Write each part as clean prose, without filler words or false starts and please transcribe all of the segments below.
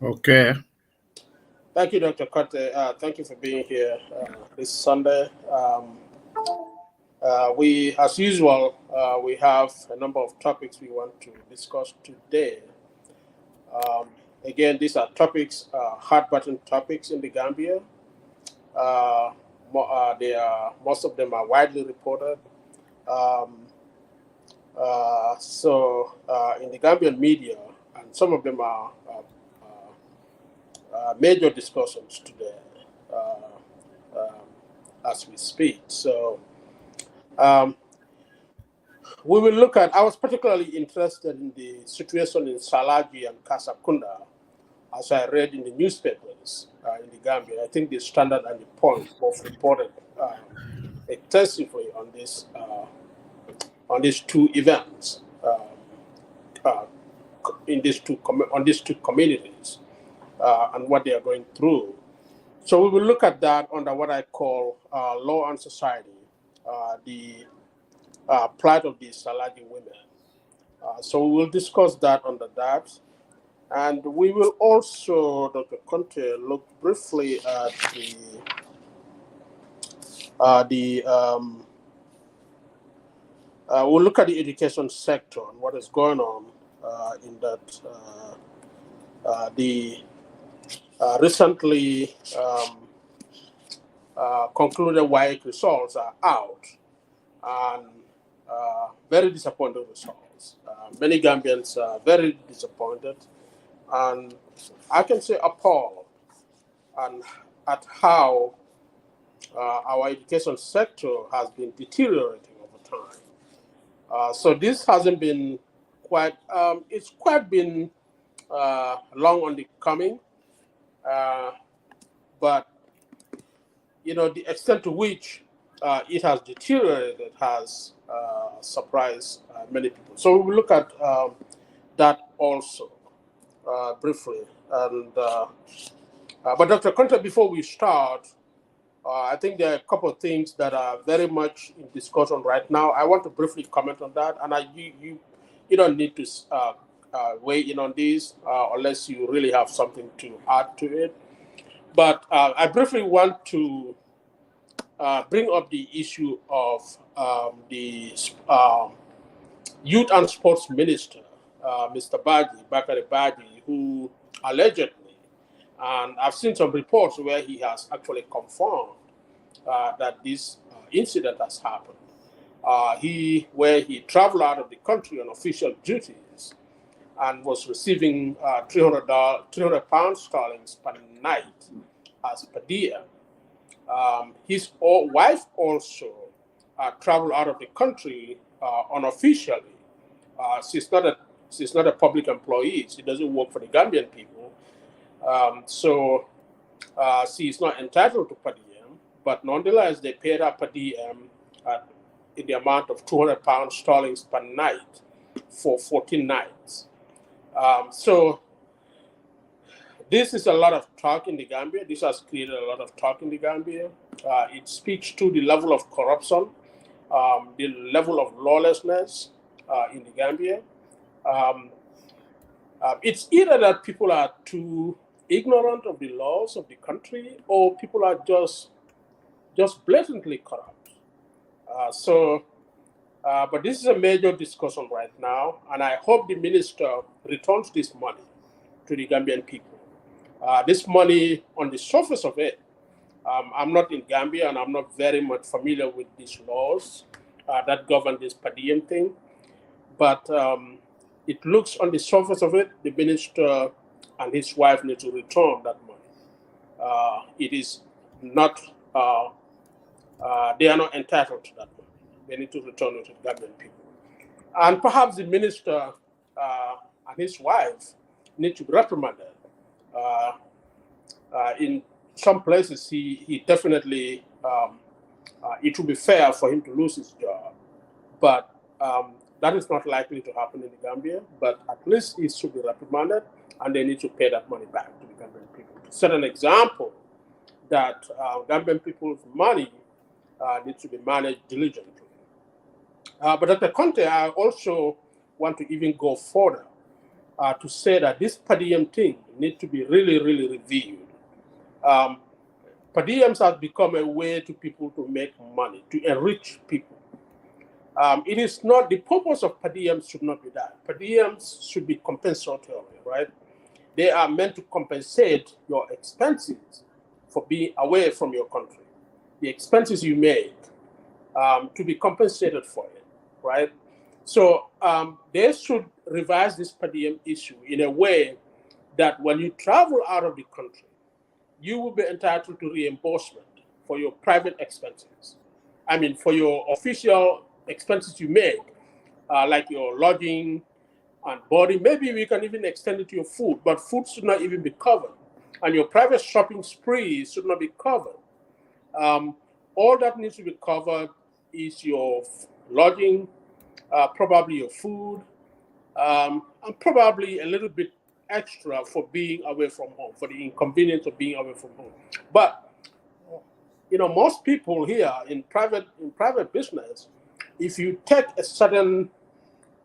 Okay. Thank you, Dr. Conteh. Thank you for being here this Sunday. As usual, we have a number of topics we want to discuss today. Um, Again, these are topics, hot button topics in the Gambia. Most of them are widely reported. Um, in the Gambian media, and some of them are major discussions today um, as we speak. Um, we will look at. I was particularly interested in the situation in Salaji and Kassa Kunda, as I read in the newspapers in the Gambia. I think the Standard and the Point both reported extensively on these two events uh, on these two communities and what they are going through. So we will look at that under what I call law and society, the plight of the Salaji women. So we will discuss that under that. And we will also, Dr. Conte, look briefly at the we'll look at the education sector and what is going on in that. The recently concluded WAEC results are out, and very disappointing results. Many Gambians are very disappointed, and I can say appalled and at how our education sector has been deteriorating over time. So this hasn't been quite. It's quite been long on the coming, uh, but the extent to which it has deteriorated has surprised many people. So we will look at that also briefly. But Dr. Conte, before we start, I think there are a couple of things that are very much in discussion right now. I want to briefly comment on that, and you don't need to weigh in on these unless you really have something to add to it. But I briefly want to bring up the issue of the youth and sports minister, Mr. Bakari Baji, who allegedly, and I've seen some reports where he has actually confirmed that this incident has happened. Where he traveled out of the country on official duties and was receiving 300 pounds sterling per night as per diem. His wife also traveled out of the country unofficially. She's not a public employee. She doesn't work for the Gambian people. She is not entitled to per diem, but nonetheless, they paid her per diem in the amount of 200 pounds sterling per night for 14 nights. So this is a lot of talk in the Gambia. This has created a lot of talk in the Gambia. It speaks to the level of corruption, the level of lawlessness in the Gambia. Um, it's either that people are too ignorant of the laws of the country, or people are just blatantly corrupt. But this is a major discussion right now, and I hope the minister returns this money to the Gambian people. This money, on the surface of it, I'm not in Gambia and I'm not very much familiar with these laws that govern this per diem thing, but it looks on the surface of it, the minister and his wife need to return that money. It is not, they are not entitled to that money. They need to return it to the Gambian people. And perhaps the minister and his wife need to be reprimanded. Uh, in some places, he definitely, it would be fair for him to lose his job. But that is not likely to happen in the Gambia. But at least he should be reprimanded, and they need to pay that money back to the Gambian people. To set an example that Gambian people's money needs to be managed diligently. But Dr. Conte, I also want to even go further. to say that this per diem thing needs to be really, really reviewed. Per diems have become a way to people to make money, to enrich people. It is not, the purpose of per diems should not be that. Per diems should be compensatory, right? They are meant to compensate your expenses for being away from your country, the expenses you make, to be compensated for it, right? So they should revise this per diem issue in a way that when you travel out of the country, you will be entitled to reimbursement for your private expenses. I mean, for your official expenses you make, like your lodging and boarding. Maybe we can even extend it to your food, but food should not even be covered. And your private shopping spree should not be covered. All that needs to be covered is your lodging, probably your food, and probably a little bit extra for being away from home, for the inconvenience of being away from home. But most people here in private business, if you take a certain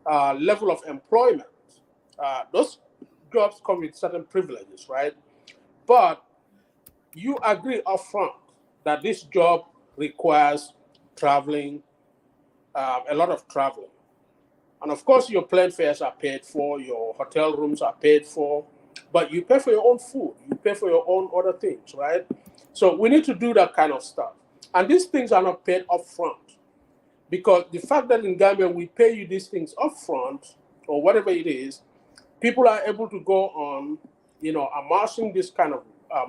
level of employment, those jobs come with certain privileges, right? But you agree upfront that this job requires traveling, a lot of traveling. And of course, your plane fares are paid for, your hotel rooms are paid for, but you pay for your own food, you pay for your own other things, right? So we need to do that kind of stuff. And these things are not paid upfront, because the fact that in Gambia we pay you these things upfront, or whatever it is, people are able to go on, amassing this kind of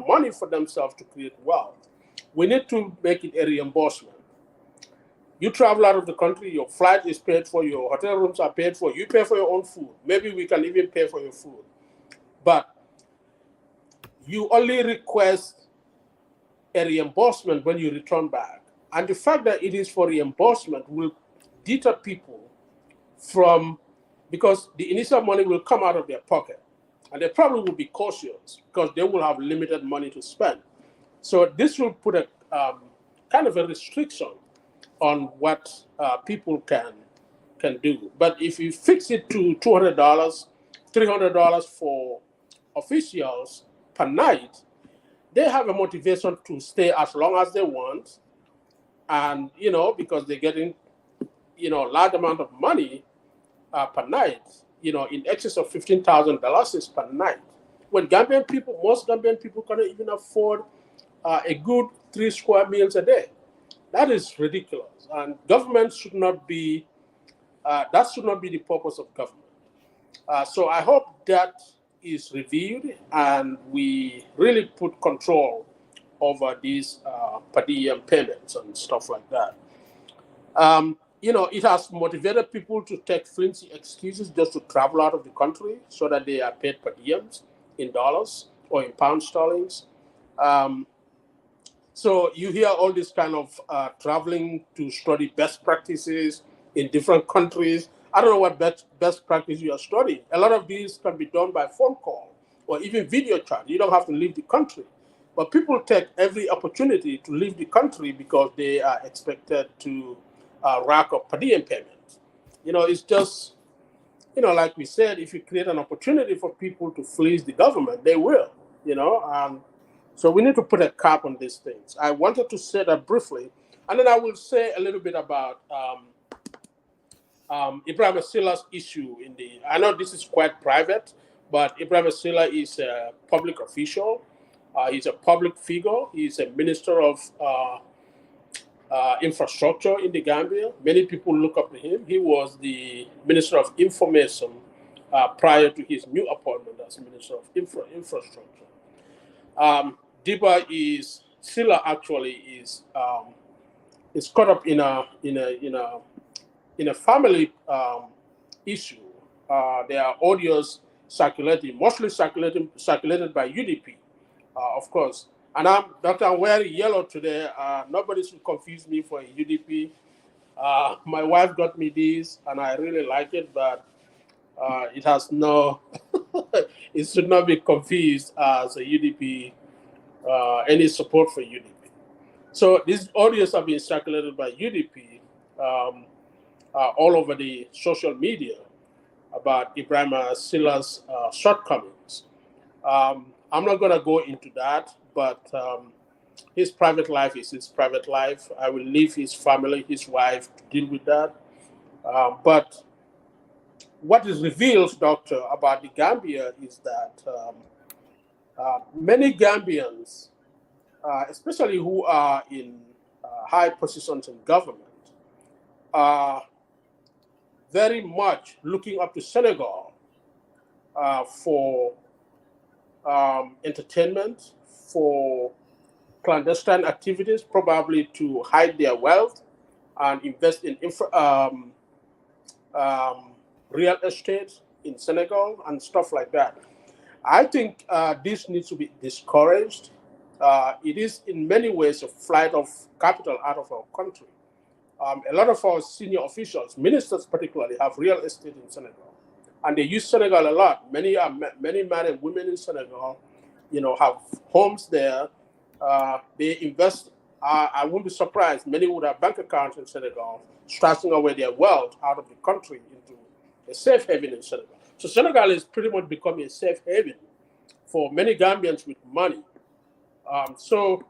money for themselves to create wealth. We need to make it a reimbursement. You travel out of the country, your flight is paid for, your hotel rooms are paid for, you pay for your own food. Maybe we can even pay for your food. But you only request a reimbursement when you return back. And the fact that it is for reimbursement will deter people from, because the initial money will come out of their pocket. And they probably will be cautious because they will have limited money to spend. So this will put a kind of a restriction on what people can do. But if you fix it to $200, $300 for officials per night, they have a motivation to stay as long as they want. And, because they're getting, large amount of money per night, in excess of $15,000 per night. When most Gambian people cannot even afford a good 3 square meals a day. That is ridiculous. And government should not be, that should not be the purpose of government. So I hope that is reviewed and we really put control over these per diem payments and stuff like that. It has motivated people to take flimsy excuses just to travel out of the country so that they are paid per diems in dollars or in pound sterlings. So you hear all this kind of traveling to study best practices in different countries. I don't know what best practice you are studying. A lot of these can be done by phone call or even video chat. You don't have to leave the country. But people take every opportunity to leave the country because they are expected to rack up per diem payments. It's just, like we said, if you create an opportunity for people to fleece the government, they will, So we need to put a cap on these things. I wanted to say that briefly, and then I will say a little bit about Ibrahim Sila's issue I know this is quite private, but Ibrahim Sila is a public official. He's a public figure. He's a minister of infrastructure in the Gambia. Many people look up to him. He was the Minister of Information prior to his new appointment as Minister of Infrastructure. Sila actually is caught up in a family issue. There are audios circulating, mostly circulated by UDP, of course. And I'm wearing yellow today. Nobody should confuse me for a UDP. My wife got me this, and I really like it, but it has no, it should not be confused as a UDP, any support for UDP. So these audios have been circulated by UDP all over the social media. about Ibrahim Sila's shortcomings. I'm not going to go into that, but his private life is his private life. I will leave his family, his wife, to deal with that. But what is revealed, Doctor, about the Gambia is that many Gambians, especially who are in high positions in government, are very much looking up to Senegal for entertainment, for clandestine activities, probably to hide their wealth and invest in real estate in Senegal and stuff like that. I think this needs to be discouraged. It is in many ways a flight of capital out of our country. A lot of our senior officials, ministers particularly, have real estate in Senegal, and they use Senegal a lot. Many men and women in Senegal, have homes there. They invest. I wouldn't be surprised. Many would have bank accounts in Senegal, stashing away their wealth out of the country into a safe haven in Senegal. So Senegal is pretty much becoming a safe haven for many Gambians with money. So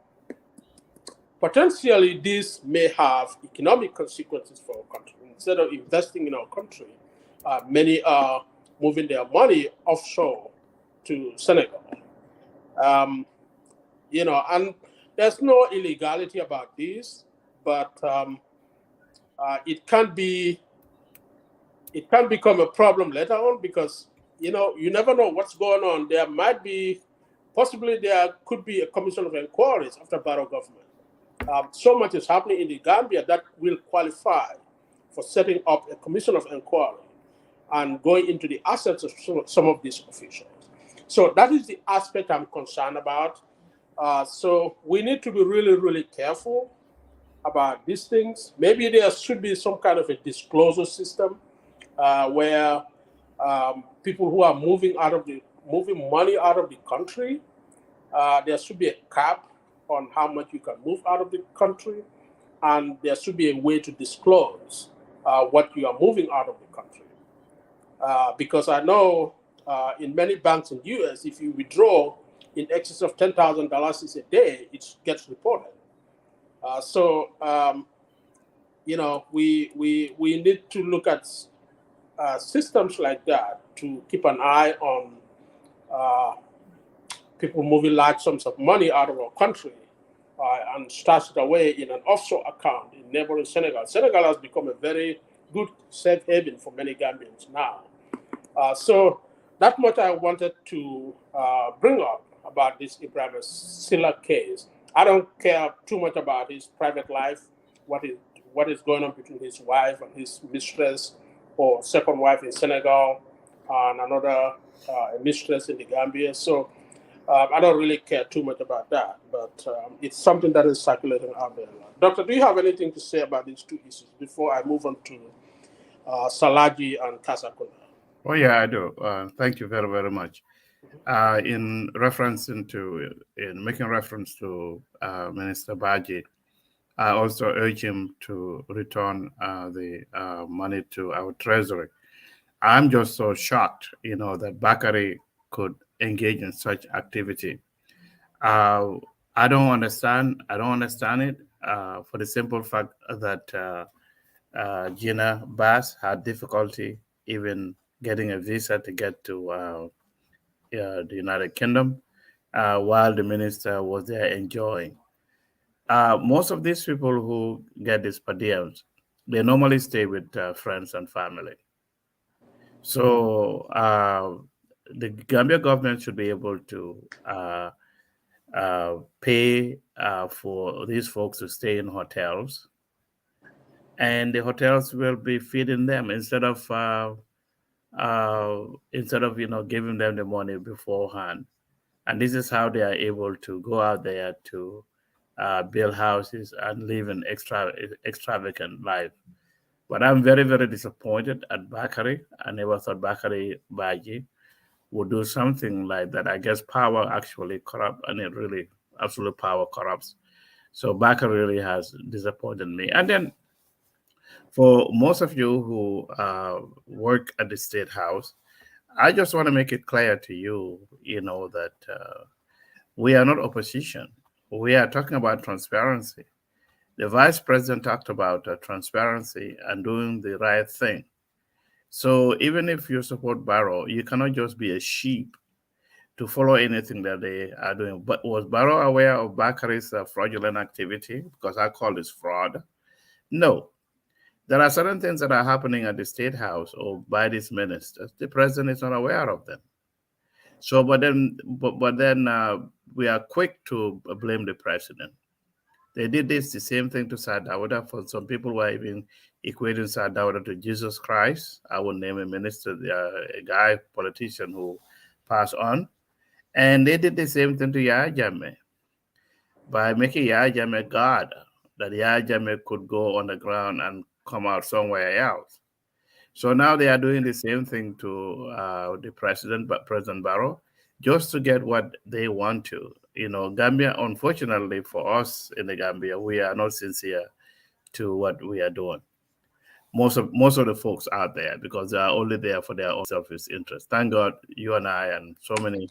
potentially this may have economic consequences for our country. Instead of investing in our country, many are moving their money offshore to Senegal. And there's no illegality about this, but it can become a problem later on because you never know what's going on. Possibly there could be a commission of inquiries after Barrow government. So much is happening in the Gambia that will qualify for setting up a commission of inquiry and going into the assets of some of these officials. So that is the aspect I'm concerned about. So we need to be really, really careful about these things. Maybe there should be some kind of a disclosure system where people who are moving money out of the country, there should be a cap on how much you can move out of the country, and there should be a way to disclose what you are moving out of the country. Because I know in many banks in the U.S., if you withdraw in excess of $10,000 a day, it gets reported. We need to look at systems like that to keep an eye on people moving large sums of money out of our country and stash it away in an offshore account in neighboring Senegal. Senegal has become a very good safe haven for many Gambians now. So that much I wanted to bring up about this Ibrahim Silla case. I don't care too much about his private life, what is going on between his wife and his mistress or second wife in Senegal and another mistress in the Gambia. So I don't really care too much about that, but it's something that is circulating out there. Doctor, do you have anything to say about these two issues before I move on to Salaji and Kassa? Oh, yeah, I do. Thank you very, very much. In making reference to Minister Baji, I also urge him to return the money to our treasury. I'm just so shocked, that Bakari could engage in such activity. Uh, I don't understand. I don't understand it for the simple fact that Gina Bass had difficulty even getting a visa to get to the United Kingdom while the minister was there enjoying. Most of these people who get these per diems, they normally stay with friends and family. So the Gambia government should be able to pay for these folks to stay in hotels, and the hotels will be feeding them instead of giving them the money beforehand. And this is how they are able to go out there to build houses and live an extravagant life. But I'm very, very disappointed at Bakari. I never thought Bakari Baji would do something like that. I guess power actually corrupt, and it really, absolute power corrupts. So Bakari really has disappointed me. And then For most of you who work at the State House, I just want to make it clear to you, that we are not opposition. We are talking about transparency. The vice president talked about transparency and doing the right thing. So even if you support Barrow, you cannot just be a sheep to follow anything that they are doing. But was Barrow aware of Bakari's fraudulent activity? Because I call this fraud. No. There are certain things that are happening at the State House or by these ministers. The president is not aware of them. So, but then we are quick to blame the president. They did this the same thing to Sadawada. For some people were even equating Sadawada to Jesus Christ. I would name a minister, a guy, politician who passed on. And they did the same thing to Yahya Jammeh by making Yahya Jammeh God, that Yahya Jammeh could go on the ground and come out somewhere else. So now they are doing the same thing to the president, but President Barrow, just to get what they want to. Gambia, unfortunately for us in the Gambia, we are not sincere to what we are doing. Most of the folks out there, because they are only there for their own selfish interest. Thank God you and I and so many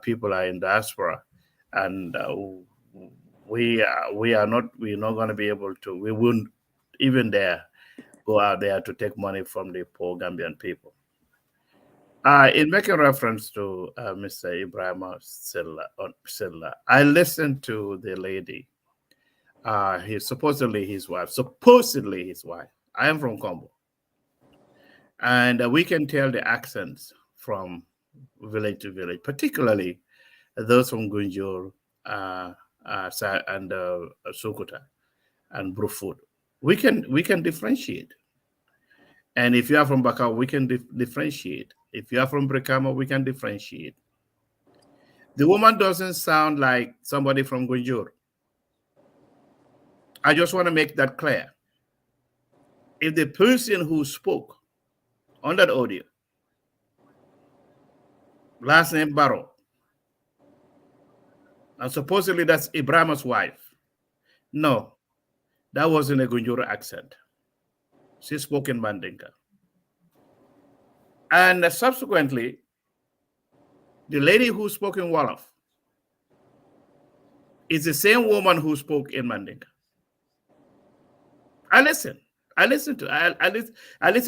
people are in diaspora, and we're not going to be able to. We wouldn't even dare go out there to take money from the poor Gambian people. In making reference to Mr. Ibrahim Silla, I listened to the lady. He's supposedly his wife. I am from Combo. And we can tell the accents from village to village, particularly those from Gunjur and Sokoto and Brufut. We can differentiate. And if you are from Bakau, we can differentiate. If you are from Brikama, we can differentiate. The woman doesn't sound like somebody from Gunjur. I just want to make that clear. If the person who spoke on that audio, last name Barrow, and supposedly that's Ibrahim's wife, no, that wasn't a Gunjur accent. She spoke in Mandinka. And subsequently, the lady who spoke in Wolof is the same woman who spoke in Mandinka. I listen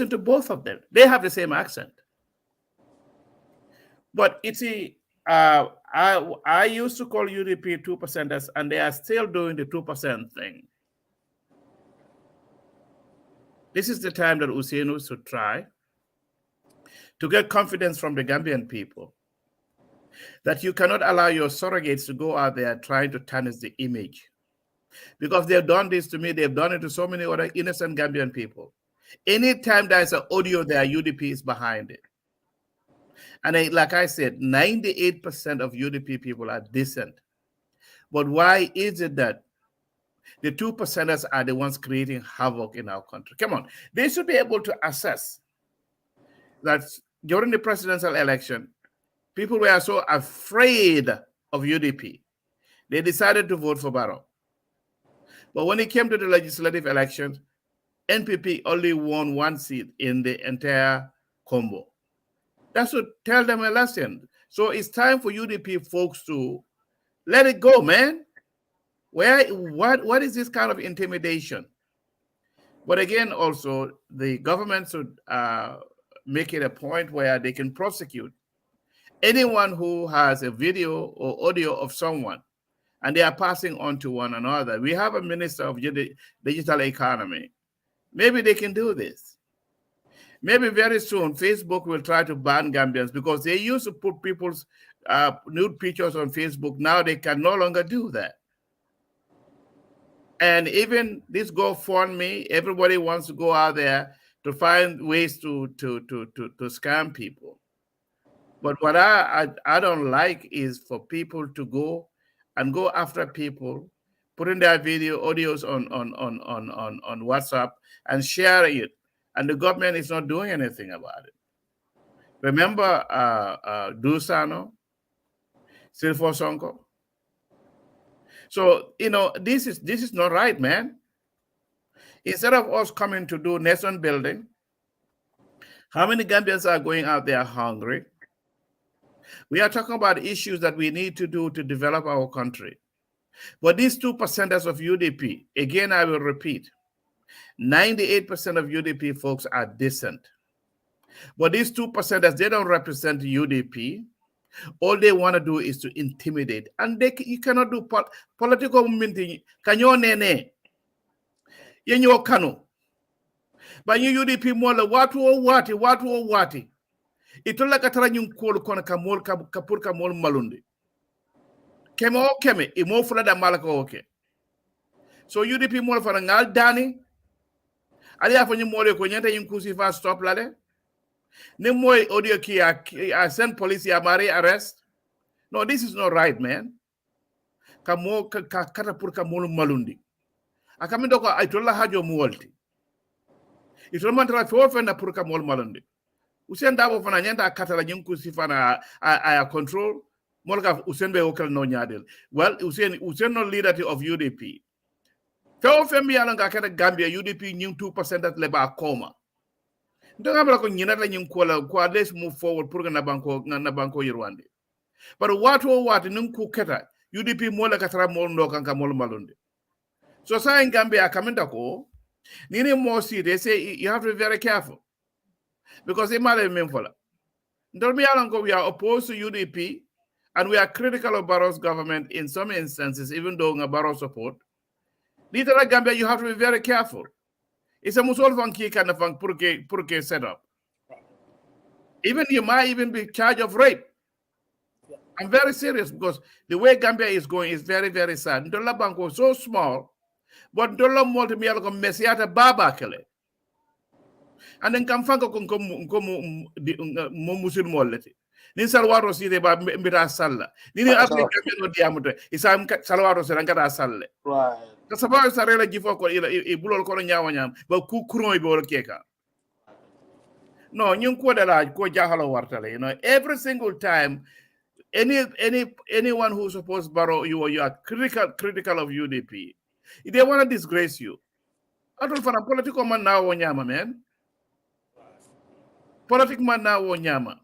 to both of them. They have the same accent. But you see, I used to call UDP 2%ers, and they are still doing the 2% thing. This is the time that Usainu should try to get confidence from the Gambian people that you cannot allow your surrogates to go out there trying to tarnish the image. Because they've done this to me, they've done it to so many other innocent Gambian people. Anytime there's an audio there, UDP is behind it. And like I said, 98% of UDP people are decent. But why is it that the 2%ers are the ones creating havoc in our country? Come on, they should be able to assess that during the presidential election, people were so afraid of UDP, they decided to vote for Barrow. But when it came to the legislative elections, NPP only won one seat in the entire combo. That should tell them a lesson. So it's time for UDP folks to let it go, man. What is this kind of intimidation? But again, also, the government should make it a point where they can prosecute anyone who has a video or audio of someone and they are passing on to one another. We have a minister of digital economy. Maybe they can do this. Maybe very soon Facebook will try to ban Gambians because they used to put people's nude pictures on Facebook. Now they can no longer do that. And even this GoFundMe, everybody wants to go out there to find ways to scam people. But what I don't like is for people to go after people, putting their audios on WhatsApp and share it, and the government is not doing anything about it. Remember Dusano, Silfo Sonko? So, this is not right, man. Instead of us coming to do nation building, how many Gambians are going out there hungry? We are talking about issues that we need to do to develop our country. But these 2% of UDP, again, I will repeat, 98% of UDP folks are decent. But these 2%, they don't represent UDP. All they want to do is to intimidate. And you cannot do political minting. Kanyo nene. Yenyo kanu. But you UDP mola watu. Itola katara nyung kolu kona kamol kapur kamol malundi. Keme, imo fula da malaka oke. So UDP mola fana ngal dani. Ali afanyi mole ko nyanta yung kusifa stop lale. Ne moy audio ki I send police ya mari arrest. No, this is not right, man. Kamo kata pur kamol malundi. Akamindo ko itola hajo muolti. Itola mantra fo fenda pur kamol malundi. Usen dabo fana nyanta katala nyung kusifa na I control. Molka Usen be okal no nyadel. Well, Usen no leader of UDP. Feo fembi alanga kata Gambia UDP nyung 2% at leba koma. Don't have like nyinata nyung kwa let's move forward purga na banko yirwande. But what nung kuketa UDP mola katara mol no kanka mol malunde. So sa in Gambia kamenda ko nini mosi they say you have to be very careful. Because they might have been for that. We are opposed to UDP. And we are critical of Barrow's government in some instances, even though Barrow support. Little Gambia, you have to be very careful. It's a musolvan key kind of purke setup. Even you might even be charged of rape. I'm very serious because the way Gambia is going is very, very sad. Ndola Banco is so small, but Ndola multi-million mesiata baba kele. And then come fango musul molleti. Nin salwaro si de ba mbira salla nini afrika no diamuto isa salwaro se ngata salle right ka sababu sarela jifo ko ila bulol ko nyaawa ba ku kuron be wol keka no nyun ko dala ko jahalo wartale every single time anyone who supports Barrow you are critical of UDP if they want to disgrace you adol fana political man na wo nyama man politic man na wo nyama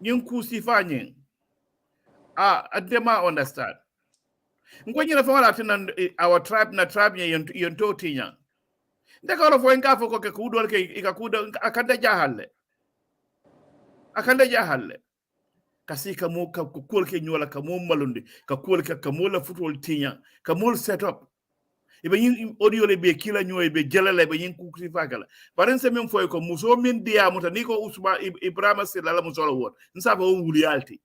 nyung kusifanye adema understand ngwenye na fawala tina our tribe na tribe yonto tinya ndeka olo fo enka foko ke kudol ke ikakuda akanda jahalle kasi kamo ka kol ke nyola kamo malundi ka kol ka kamo la futol tinya kamo set up ibe yin audio le be kila nyoy be jelale be yin kusifakala parense mem foy ko muso min dia muta niko usba ibrahima sila muso la won nsaba on wuliyalti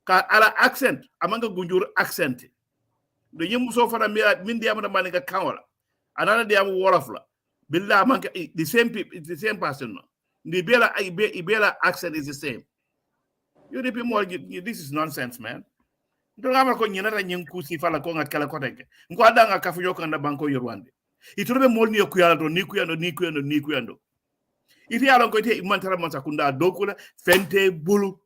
ka ala accent amanga gunjur accent do yin muso fana min dia muta manika kawala anana dia mu wolof la billah amanga the same people the same person no the ibela accent is the same UDP more this is nonsense man. Ndongama ko nyinata nyinkusi fala ko ngakala ko teke ngo adanga kafunyo kanda banko yorwande itorobe molni okuyala to ni kuyando iti yalon ko ite imantara mansa kunda dokula fente bulu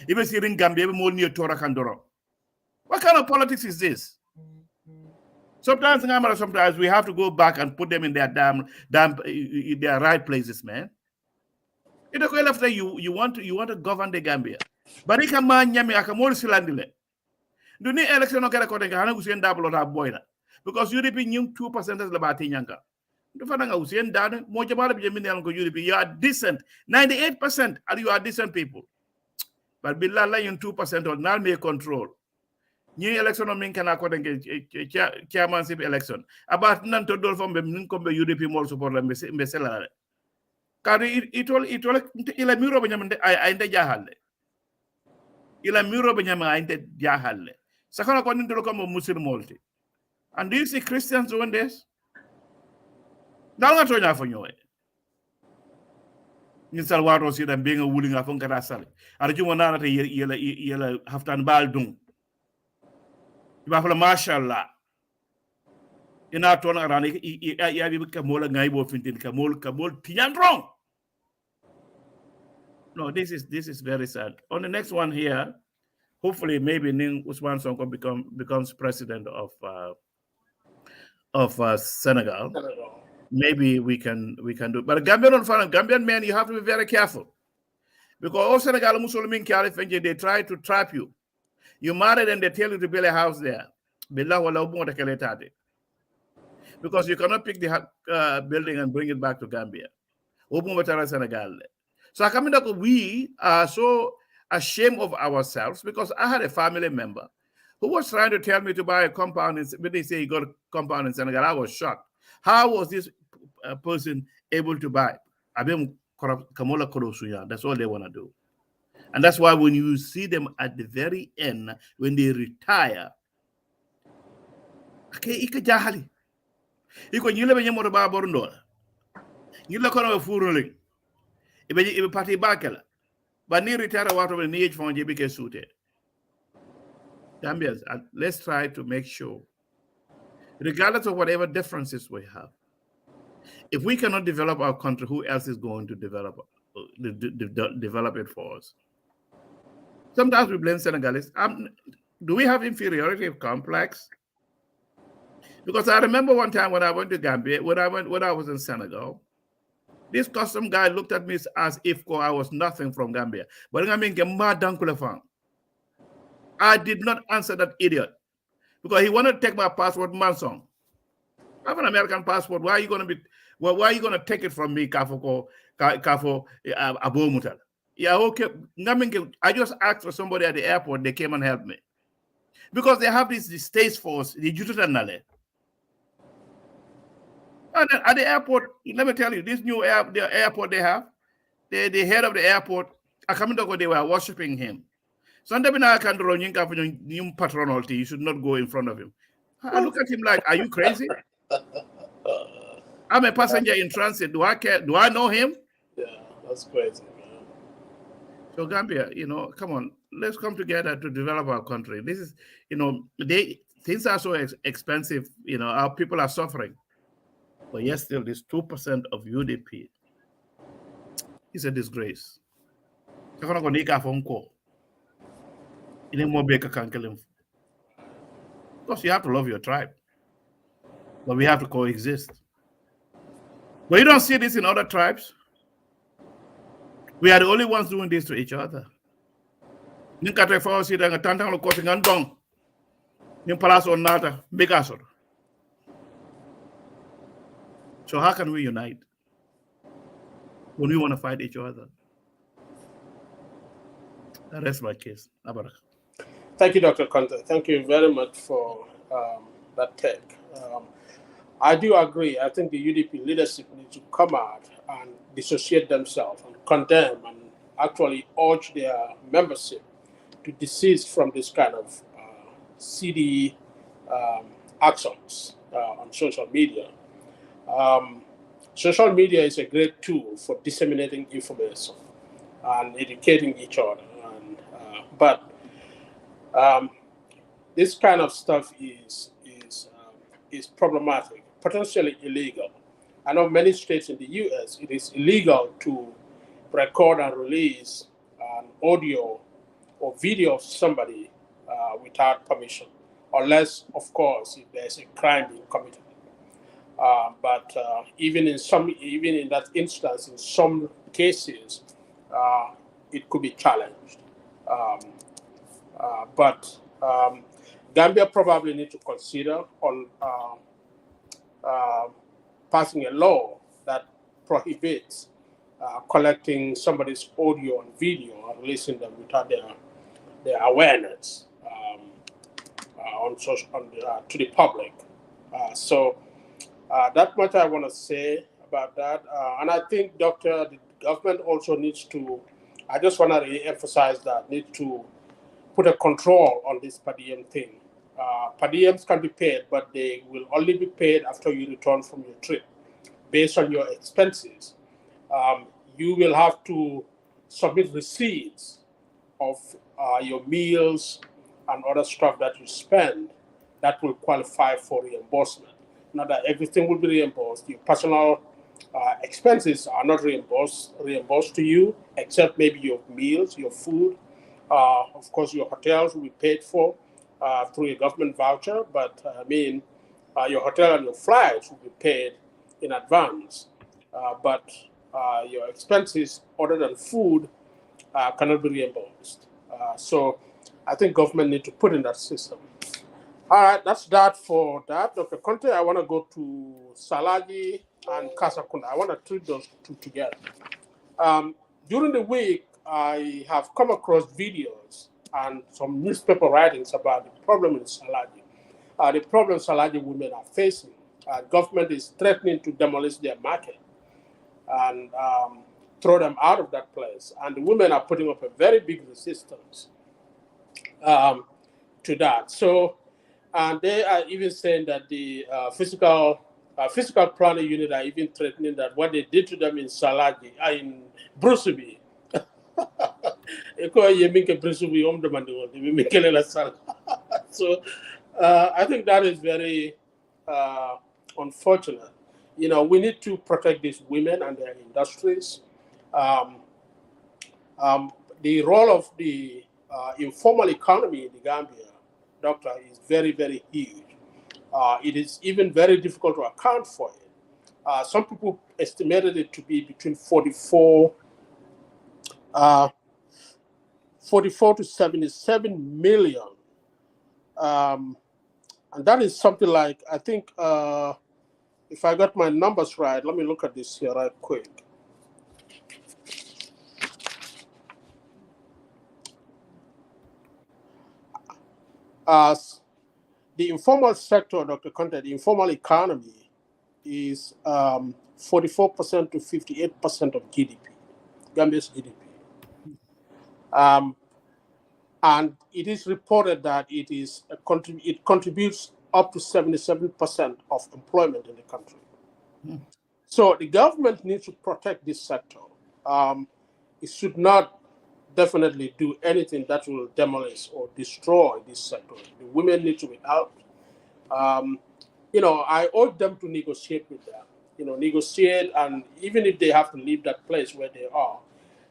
ibe sirin Gambia be molni tora kandoro. What kind of politics is this? Sometimes we have to go back and put them in their damn their right places, man. Ito ko after you want to govern the Gambia. Barika man nyami akamol silandile. Do ni election okere ko denga hana Hussein Dablo ta boyna. Because UDP nyum 2% la bati nyanga. Do fana nga Hussein Dane mo jamala bi jemine ko UDP you are decent. 98% are you are decent people. But billah la yun 2% or now may control. Ni election o min kana ko denga chairmanship election. About nan to dol fombe min ko be UDP mo support la mbe selala. Kadi itol ila miro be nyamde ay nda jahalle. Ila miro be nyama ay nda jahalle. Sakana ko nindo ko mo muslim molti. And do you see Christians doing this? Dalga to nya fanyo e. Ni salwaro si dan benga wuli nga fon kata sale. Ara jumo nana te yela haftan bal dum. Iba fala mashallah. Ina ton arani ya bi ka mola ngai bo fintin ka mol tiyan wrong. No, this is very sad. On the next one here, hopefully maybe Ning Usman Sonko becomes president of of Senegal, maybe we can do. But Gambian men, you have to be very careful, because all Senegal Muslimin they try to trap you. You married and they tell you to build a house there. Because you cannot pick the building and bring it back to Gambia. So we are so ashamed of ourselves, because I had a family member who was trying to tell me to buy a compound. When they say he got a compound in Senegal, I was shocked. How was this person able to buy? That's all they want to do. And that's why when you see them at the very end, when they retire, party bakela. But ni retire out of the age for JBK suited. Gambians, let's try to make sure, regardless of whatever differences we have, if we cannot develop our country, who else is going to develop it for us? Sometimes we blame Senegalese. Do we have inferiority complex? Because I remember one time when I went to Gambia, when I was in Senegal, this custom guy looked at me as if I was nothing from Gambia. But I did not answer that idiot, because he wanted to take my passport, Mansong. I have an American passport. Why are you going to take it from me, Kafo Abomutal? Yeah, okay. I just asked for somebody at the airport. They came and helped me, because they have this state force, the Jututanale. And at the airport, let me tell you, this new airport they have, the head of the airport, they were worshiping him. So you should not go in front of him. I look at him like, are you crazy? I'm a passenger in transit. Do I care? Do I know him? Yeah, that's crazy, man. So Gambia, come on, let's come together to develop our country. This is, things are so expensive. Our people are suffering. But yes, still, this 2% of UDP is a disgrace. Because you have to love your tribe. But we have to coexist. But you don't see this in other tribes. We are the only ones doing this to each other. So how can we unite when we want to fight each other? That's my case. Thank you, Dr. Conteh. Thank you very much for that take. I do agree. I think the UDP leadership needs to come out and dissociate themselves and condemn and actually urge their membership to desist from this kind of CD actions on social media. Social media is a great tool for disseminating information and educating each other. But this kind of stuff is problematic, potentially illegal. I know many states in the U.S. it is illegal to record and release an audio or video of somebody without permission, unless, of course, if there's a crime being committed. But even in that instance, in some cases, it could be challenged. But Gambia probably need to consider on passing a law that prohibits collecting somebody's audio and video and releasing them without their awareness to the public. So that much I want to say about that. And I think, Doctor, the government also needs to, I just want to re-emphasize that, need to put a control on this per diem thing. Per diems can be paid, but they will only be paid after you return from your trip. Based on your expenses, you will have to submit receipts of your meals and other stuff that you spend that will qualify for reimbursement. Not that everything will be reimbursed. Your personal expenses are not reimbursed to you, except maybe your meals, your food. Of course, your hotels will be paid for through a government voucher. But your hotel and your flights will be paid in advance, but your expenses other than food cannot be reimbursed. So I think government need to put in that system. All right, that's that for that. Dr. Conteh, I want to go to Salaji and Kassa. I want to treat those two together. During the week, I have come across videos and some newspaper writings about the problem in Salaji. The problem Salaji women are facing. Government is threatening to demolish their market and throw them out of that place. And the women are putting up a very big resistance to that. So, and they are even saying that the physical planning unit are even threatening that what they did to them in Salaji, in Brusubi. So I think that is very unfortunate. You know, we need to protect these women and their industries. The role of the informal economy in the Gambia, Doctor, is very, very huge. It is even very difficult to account for it. Some people estimated it to be between 44 to 77 million. And that is something like, I think, if I got my numbers right, let me look at this here right quick. The informal sector, Dr. Conteh, the informal economy is 44% to 58% of GDP, Gambia's GDP. And it is reported that it contributes up to 77% of employment in the country. So the government needs to protect this sector. It should not definitely do anything that will demolish or destroy this sector. The women need to be out. You know, I urge them to negotiate with them. You know, negotiate, and even if they have to leave that place where they are,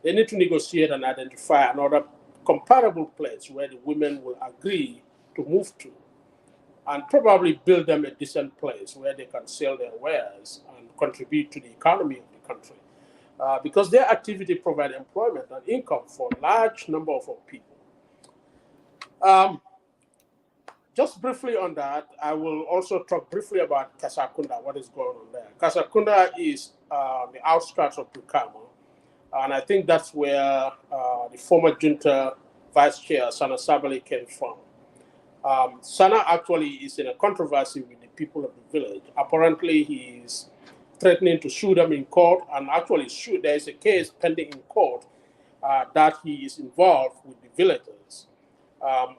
they need to negotiate and identify another comparable place where the women will agree to move to, and probably build them a decent place where they can sell their wares and contribute to the economy of the country. Because their activity provides employment and income for a large number of our people. Just briefly on that, I will also talk briefly about Kunda, what is going on there. Kunda is the outskirts of Brikama, and I think that's where the former junta vice chair, Sana Sabali, came from. Sana actually is in a controversy with the people of the village. Apparently, he is threatening to sue them in court, and actually there is a case pending in court that he is involved with the villagers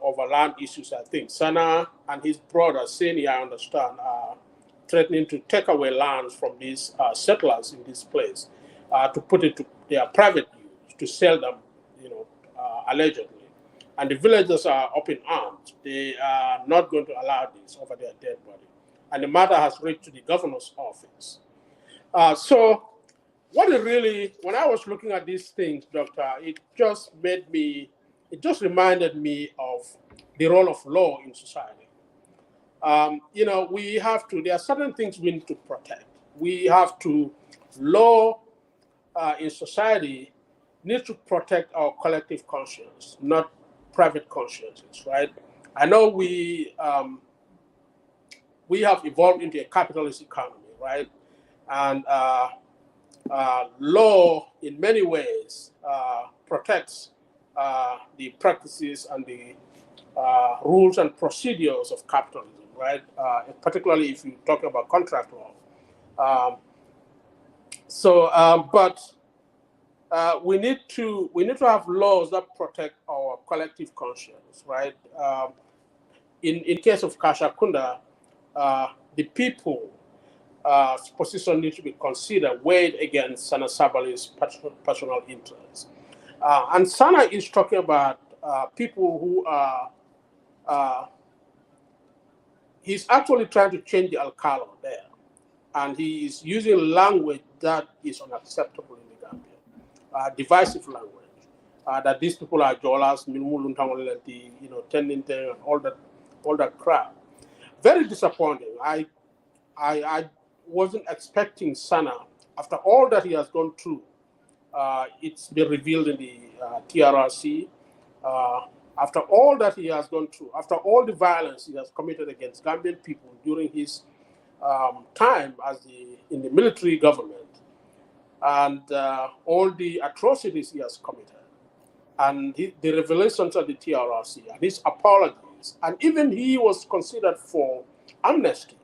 over land issues. I think Sana and his brother, Seni, I understand, are threatening to take away lands from these settlers in this place to put it to their private use, to sell them, you know, allegedly. And the villagers are up in arms. They are not going to allow this over their dead body. And the matter has reached to the governor's office. So what it really, when I was looking at these things, Doctor, it just reminded me of the role of law in society. You know, there are certain things we need to protect. We have to, law in society needs to protect our collective conscience, not private consciences, right? I know we have evolved into a capitalist economy, right? And law, in many ways, protects the practices and the rules and procedures of capitalism, right? Particularly if you talk about contract law. But we need to have laws that protect our collective conscience, right? In case of Kunda, the people position needs to be considered, weighed against Sana Sabali's personal interests. And Sana is talking about people who are, he's actually trying to change the Alcala there. And he is using language that is unacceptable in the Gambia, divisive language, that these people are Jolas, you know, tending and all that crap. very disappointing. I wasn't expecting Sana, after all that he has gone through. It's been revealed in the TRRC. After all that he has gone through, after all the violence he has committed against Gambian people during his time in the military government, and all the atrocities he has committed, and the revelations of the TRRC, and his apologies, and even he was considered for amnesty,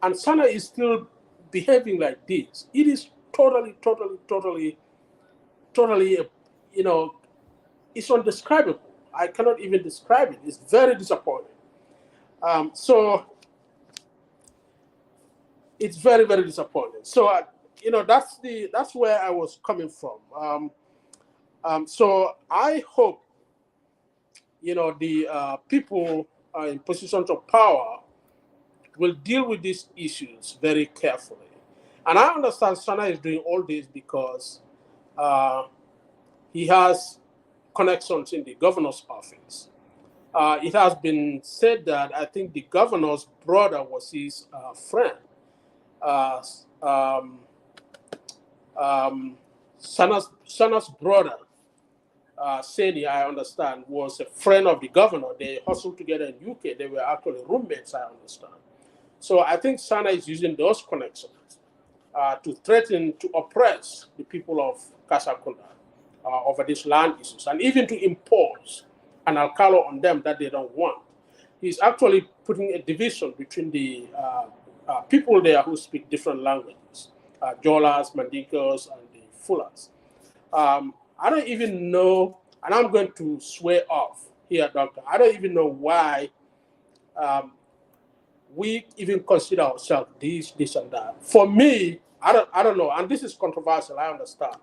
and Sana is still behaving like this. It is totally, it's undescribable. I cannot even describe it. It's very disappointing. So it's very, very disappointing. So that's where I was coming from. So I hope the people in positions of power will deal with these issues very carefully. And I understand Sana is doing all this because he has connections in the governor's office. It has been said that I think the governor's brother was his friend. Sana's brother, Seni, I understand, was a friend of the governor. They hustled together in UK. They were actually roommates, I understand. So I think Sana is using those connections to threaten to oppress the people of Kassa Kunda over these land issues, and even to impose an alcalo on them that they don't want. He's actually putting a division between the people there who speak different languages, Jolas, Mandinkas, and the Fulas. I don't even know, and I'm going to swear off here, Doctor. I don't even know why we even consider ourselves this, and that. For me, I don't know, and this is controversial. I understand,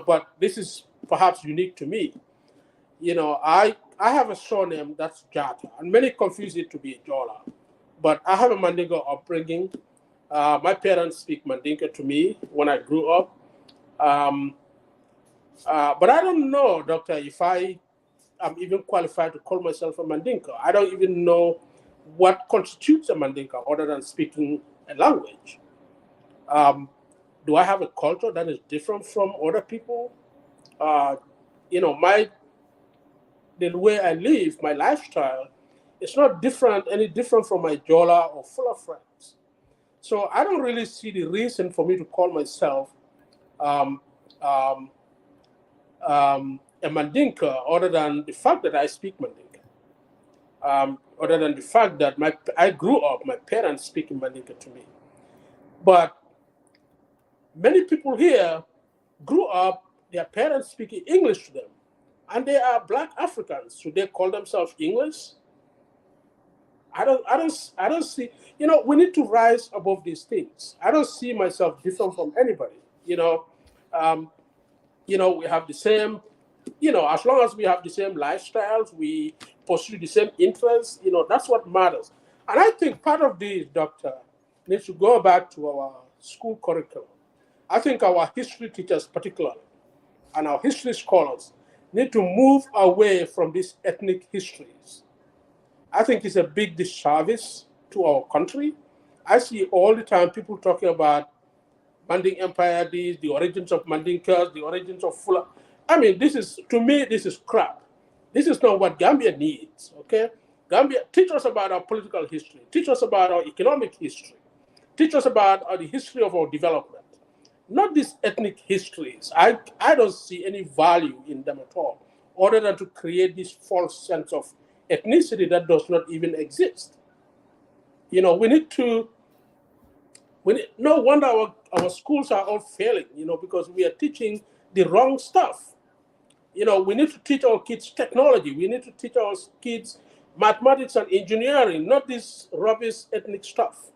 but this is perhaps unique to me. I have a surname that's Jata, and many confuse it to be Jola, but I have a Mandinka upbringing. My parents speak Mandinka to me when I grew up, but I don't know, Doctor, if I am even qualified to call myself a Mandinka. I don't even know what constitutes a Mandinka other than speaking a language. Do I have a culture that is different from other people? The way I live, my lifestyle, it's not any different from my Jola or Fuller friends. So I don't really see the reason for me to call myself a Mandinka other than the fact that I speak Mandinka. Other than the fact that I grew up, my parents speaking Mandinka to me. But many people here grew up, their parents speaking English to them, and they are Black Africans. Should they call themselves English? I don't see. We need to rise above these things. I don't see myself different from anybody. We have the same. As long as we have the same lifestyles, we pursue the same interests. That's what matters. And I think part of this, Doctor, needs to go back to our school curriculum. I think our history teachers, particularly, and our history scholars need to move away from these ethnic histories. I think it's a big disservice to our country. I see all the time people talking about Manding Empire, the origins of Mandinkas, the origins of Fula. I mean, to me, this is crap. This is not what Gambia needs, okay? Gambia, teach us about our political history. Teach us about our economic history. Teach us about the history of our development. Not these ethnic histories. I don't see any value in them at all, other than to create this false sense of ethnicity that does not even exist. No wonder our schools are all failing, because we are teaching the wrong stuff. We need to teach our kids technology. We need to teach our kids mathematics and engineering, not this rubbish ethnic stuff.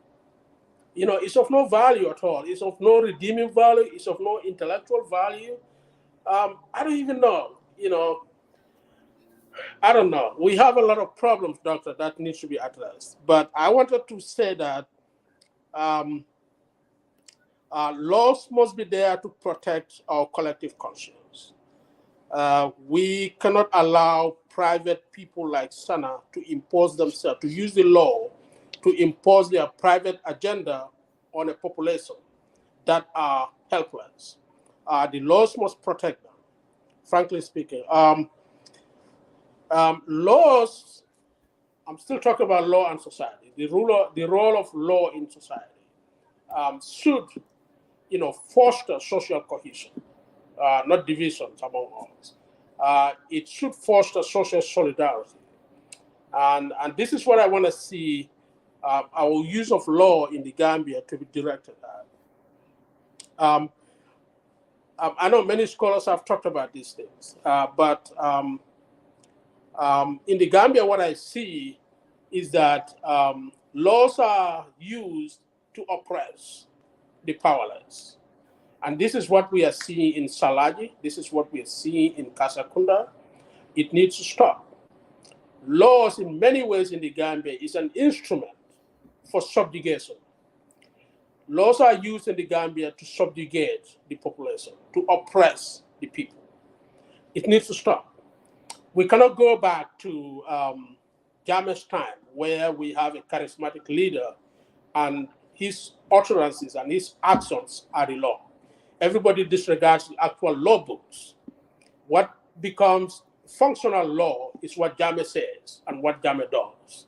It's of no value at all. It's of no redeeming value. It's of no intellectual value. I don't even know. I don't know. We have a lot of problems, Doctor, that needs to be addressed. But I wanted to say that laws must be there to protect our collective conscience. We cannot allow private people like Sana to impose themselves, to use the law to impose their private agenda on a population that are helpless. The laws must protect them, frankly speaking. Laws, I'm still talking about law and society. The role of law in society should, foster social cohesion, not divisions among us. It should foster social solidarity. And this is what I want to see our use of law in the Gambia to be directed at. I know many scholars have talked about these things, but in the Gambia, what I see is that laws are used to oppress the powerless. And this is what we are seeing in Salaji. This is what we are seeing in Kunda. It needs to stop. Laws, in many ways in the Gambia, is an instrument for subjugation. Laws are used in the Gambia to subjugate the population, to oppress the people. It needs to stop. We cannot go back to Jammeh's time, where we have a charismatic leader and his utterances and his actions are the law. Everybody disregards the actual law books. What becomes functional law is what Jammeh says and what Jammeh does.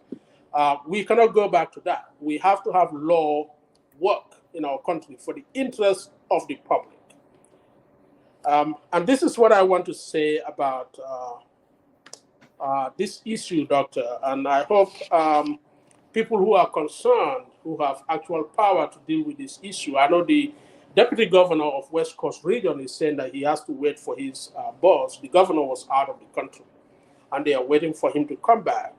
We cannot go back to that. We have to have law work in our country for the interest of the public. And this is what I want to say about this issue, Doctor. And I hope people who are concerned, who have actual power to deal with this issue. I know the Deputy Governor of West Coast Region is saying that he has to wait for his boss. The governor was out of the country, and they are waiting for him to come back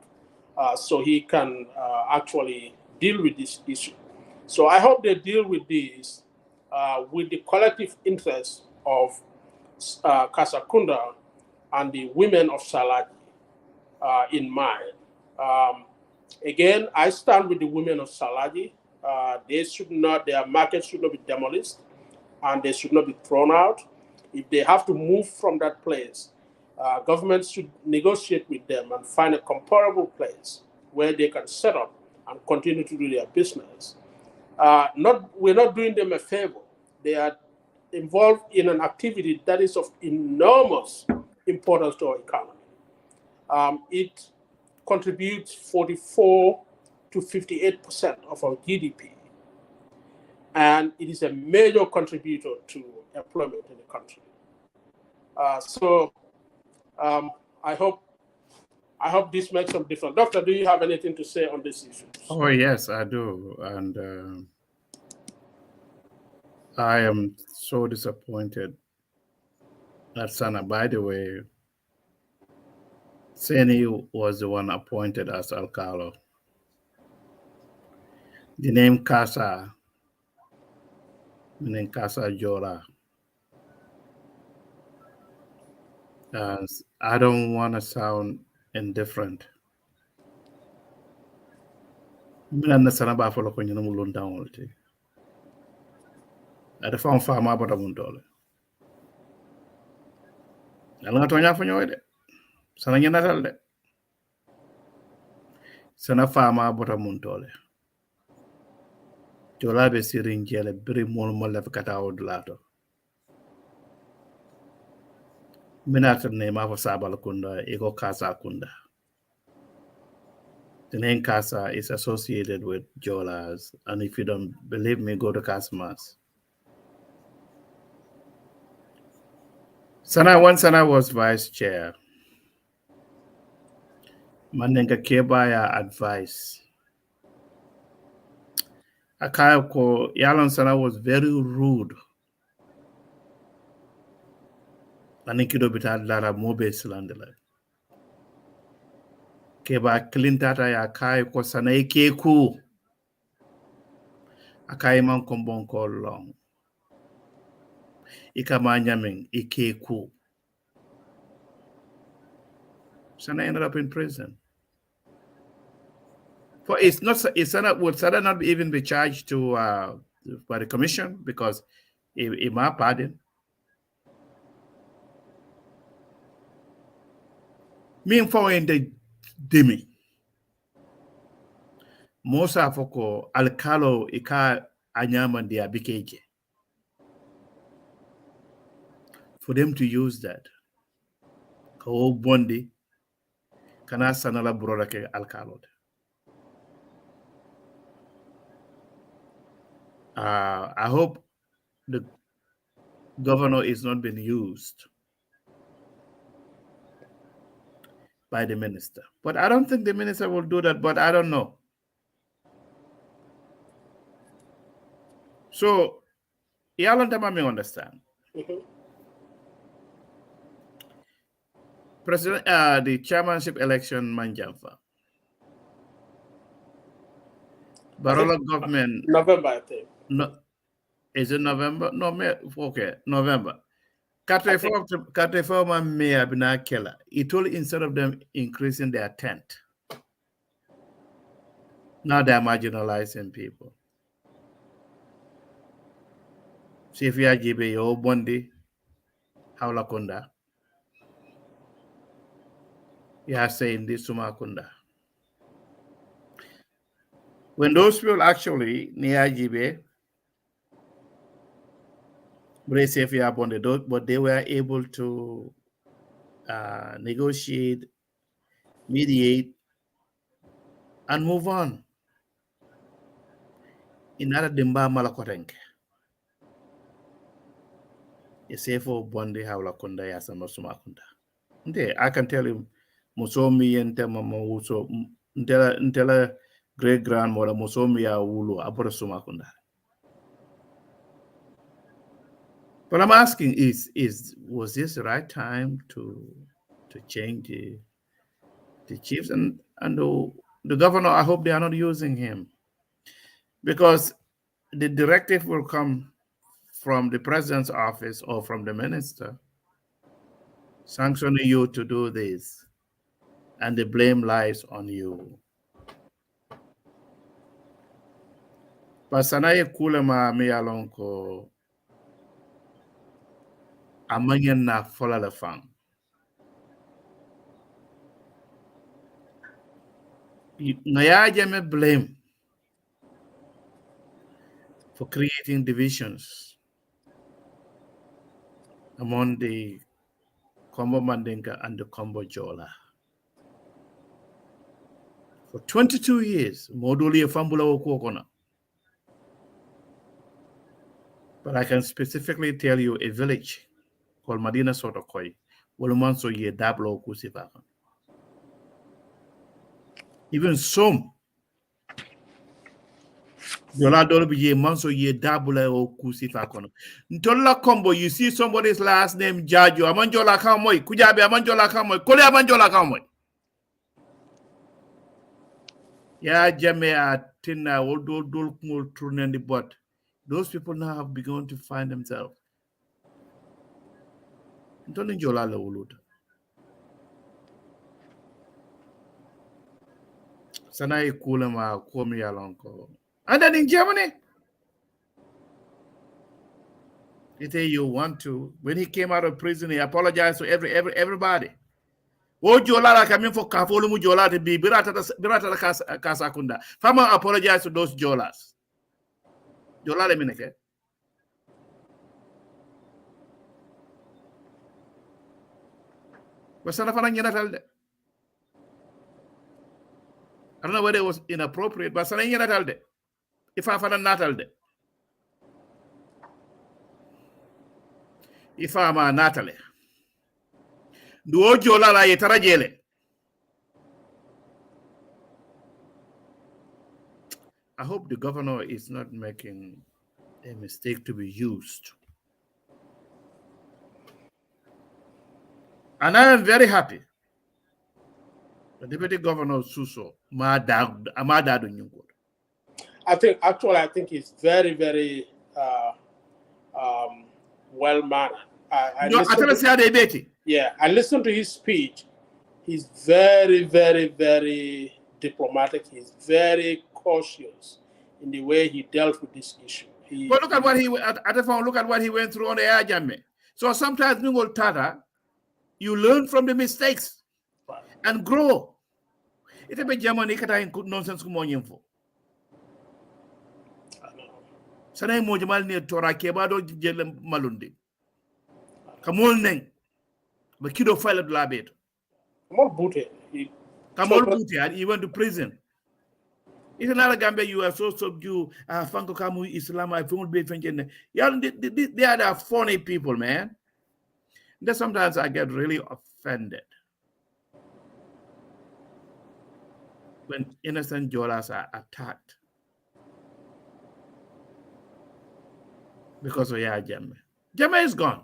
so he can actually deal with this issue. So I hope they deal with this with the collective interest of Kunda and the women of Salaji in mind. Again, I stand with the women of Salaji. Their market should not be demolished, and they should not be thrown out. If they have to move from that place, governments should negotiate with them and find a comparable place where they can set up and continue to do their business. We're not doing them a favor. They are involved in an activity that is of enormous importance to our economy. It contributes 44 to 58% of our GDP. And it is a major contributor to employment in the country. I hope this makes some difference. Doctor, do you have anything to say on this issue? Oh, yes, I do. And I am so disappointed that Sana, by the way, Seni was the one appointed as Alcalo. The name Kassa, meaning Kassa Jora. I don't want to sound indifferent. Minan na sana ba folo ko nyina mulun downolti. Ada fam fama bota mun dole. Ala nga tonya fa nyoy de. Sana nyina dal de. Sana fama bota mun dole. Jola be sirin jele biri mol mo lef kata odlato. Minata ne ma fa sabal kunda ego Kassa Kunda. The name Kassa is associated with Jolas, and if you don't believe me, go to Kasmas. When Sana was vice chair, Manenga Kebaya advice. Akayako Yalon Sana was very rude. Anikido bitad lara mobe silandela. Keba Clintata ya Akayako Sana Ikeku. Akaiman kombon ko long. Ikamanyaming Ikeku. Sana ended up in prison. For would Sana not even be charged by the commission because in my pardon. Me for in the demi. Mosa foko alkalo ika anyama dia bikeje. For them to use that. Ko bondi kana sanala broda ke alkalo. I hope the governor is not being used by the minister. But I don't think the minister will do that, but I don't know. So, Yalantama may understand. President, the chairmanship election manjamfa. Barola government. November, I think. No, is it November? No, okay, November. Katreforma Mayor Binakela. He told instead of them increasing their tent, now they're marginalizing people. See if you are Jibe yo Bondi, Haula Kunda. You are saying this Suma Kunda. When those people actually near Jibe, but they were able to negotiate, mediate, and move on. Inara dimba malakotenke. Yesefo Bondi Haula Kunda Yasama Suma Kunda. I can tell him Musomi ente mama uso ntela great grandmother Musomi ya ulu abora Suma Kunda. But I'm asking was this the right time to change the chiefs and the governor? I hope they are not using him, because the directive will come from the president's office or from the minister sanctioning you to do this, and the blame lies on you. But sanaye kulema mi alonko amanyen na fola la fang. Ngayaje me blame for creating divisions among the Kombo Mandinka and the Kombo Jola. For 22 years, Moduli Fambula Okokona. But I can specifically tell you a village called Madina Sotokoi, Wolumanso Ye Dablo Kusivaka. Even some Yola Dolby Ye Manso Ye Dabula o Kusifakon. Ntola Combo, you see somebody's last name Jajo, Amanjola Kamoy, Kujabe Amanjola Kamoy, Kole Amanjola Kamoy. Yeah, Jamea Tina, Odo Dulkmul Trunendi, but those people now have begun to find themselves. Ntoni Jola la Uluta. Sanai Kulama Komi Alonko. And then in Germany, he say you want to. When he came out of prison, he apologized to everybody. Oh, Jola coming for Kafolumu Jola to be Birata Kassa Kunda. Fama apologize to those Jolas. Jola le mineke. But Sanafana Yanatalde. I don't know whether it was inappropriate, but Sana Yanatalde. If I found a Natalde. If I'm a Natale. Do Jola la Yetarajele. I hope the governor is not making a mistake to be used. And I am very happy. The deputy governor Suso, I think he's very, very well mannered. I listened to his speech. He's very, very, very diplomatic. He's very cautious in the way he dealt with this issue. But look at what he went through on the air, Jamme. So sometimes you learn from the mistakes and grow. It's a bit Germany nonsense. Sanay mo jamal ne tora keba do jelle malundi. Kamol neng. But kido filed labet. Kamol Bute. Kamol Bute, and he went to prison. It's another Gambia, you are so subdued. Fanko Kamu Islam, I found be thinking. They are the funny people, man. Then sometimes I get really offended when innocent Jolas are attacked because of Jemme. Jemme is gone.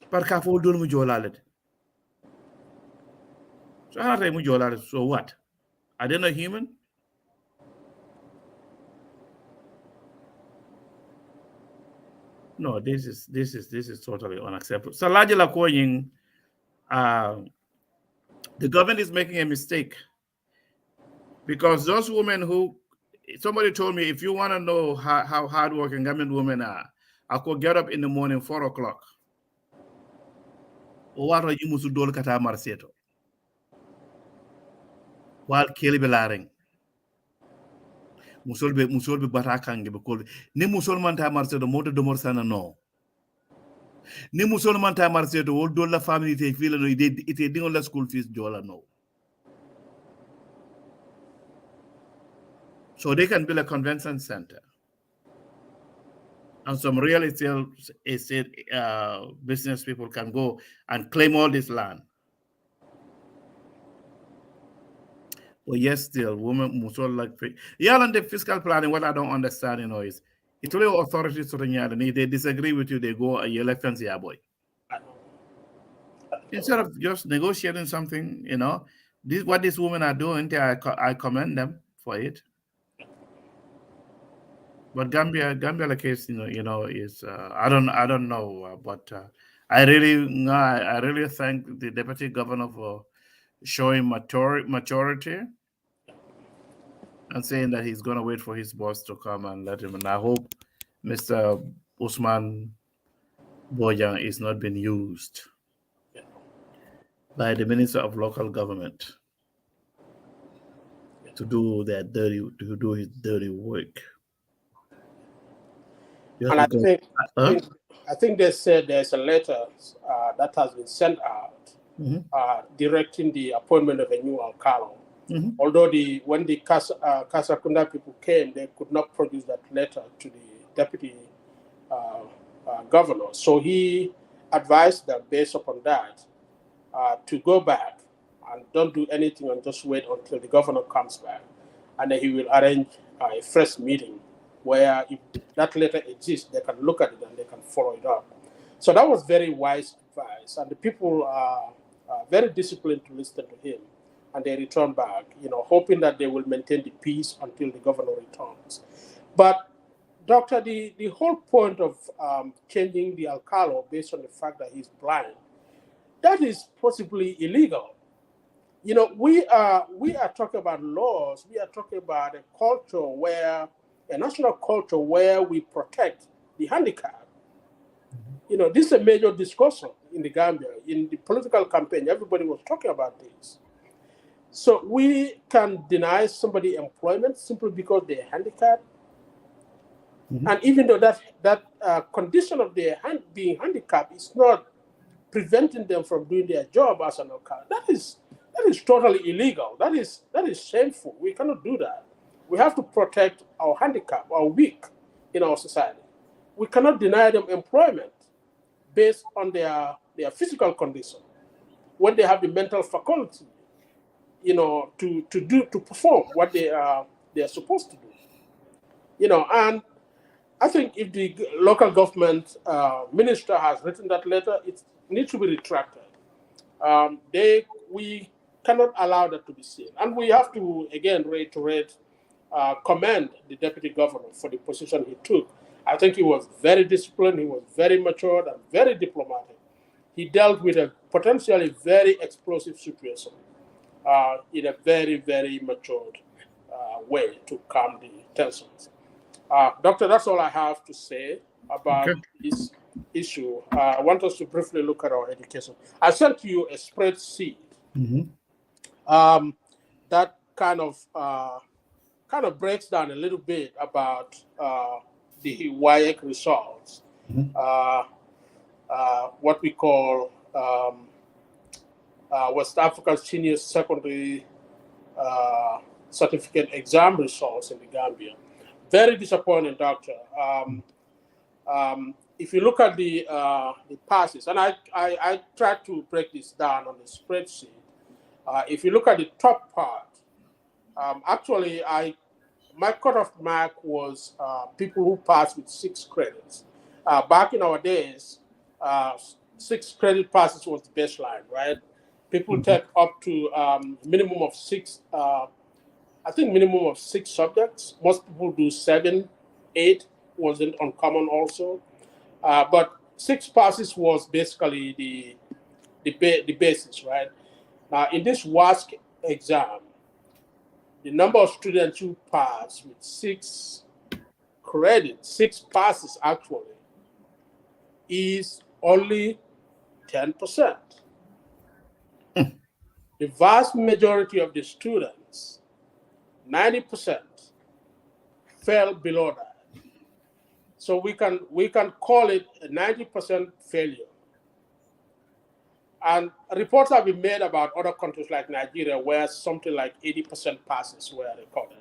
But Kafo Dunu Jolalet. So what? Are they not human? No, this is totally unacceptable. Salaji Lakoyin, the government is making a mistake because those women who, somebody told me, if you want to know how hardworking Gambian women are, I could get up in the morning 4 o'clock. What are you musu dol kata marseto? While Kelly Belaring. Musolbe batakange because ni musolman ta marseto moto de morsana no. Ni musolman ta marseto wol do la family te fila no ite dingo la school fees jola no. So they can build a convention center. And some real estate business people can go and claim all this land. But yes, still, women musol like and the fiscal planning. What I don't understand, is it's only authorities to the they disagree with you, they go a elections, yeah, boy. Instead of just negotiating something, this what these women are doing, I commend them for it. But Gambia case, is I don't know, but I really thank the deputy governor for showing maturity and saying that he's going to wait for his boss to come and let him. And I hope Mr. Usman Bojang is not being used by the Minister of Local Government to do his dirty work. And I think they said there's a letter that has been sent out directing the appointment of a new alcalde. Although when the Kassa Kunda people came, they could not produce that letter to the deputy governor. So he advised them, based upon that, to go back and don't do anything and just wait until the governor comes back. And then he will arrange a fresh meeting where if that letter exists, they can look at it and they can follow it up. So that was very wise advice. And the people are very disciplined to listen to him. And they return back, hoping that they will maintain the peace until the governor returns. But, Doctor, the whole point of changing the alcalde based on the fact that he's blind, that is possibly illegal. We are talking about laws. We are talking about a national culture where we protect the handicapped. This is a major discussion in the Gambia. In the political campaign, everybody was talking about this. So we can deny somebody employment simply because they're handicapped. And even though that condition of their being handicapped is not preventing them from doing their job as an alcalde, that is totally illegal. That is shameful. We cannot do that. We have to protect our handicap, our weak in our society. We cannot deny them employment based on their physical condition when they have the mental faculty, to perform what they are supposed to do. And I think if the local government minister has written that letter, it needs to be retracted. We cannot allow that to be seen. And we have to, again, reiterate, commend the deputy governor for the position he took. I think he was very disciplined, he was very matured and very diplomatic. He dealt with a potentially very explosive situation in a very, very matured way to calm the tensions. Doctor, that's all I have to say about this issue. I want us to briefly look at our education. I sent you a spreadsheet that kind of breaks down a little bit about the WAEC results, what we call West African Senior Secondary Certificate exam results in the Gambia. Very disappointing, Doctor. If you look at the passes, and I tried to break this down on the spreadsheet. If you look at the top part, actually, my cutoff mark was people who passed with 6 credits. Back in our days, 6 credit passes was the baseline, right? People take up to minimum of 6. I think minimum of 6 subjects. Most people do 7, 8 wasn't uncommon also. But 6 passes was basically the basis, right? Now in this WASSCE exam, the number of students who pass with 6 credits, 6 passes actually, is only 10%. The vast majority of the students, 90%, fell below that. So we can call it a 90% failure. And reports have been made about other countries like Nigeria where something like 80% passes were recorded.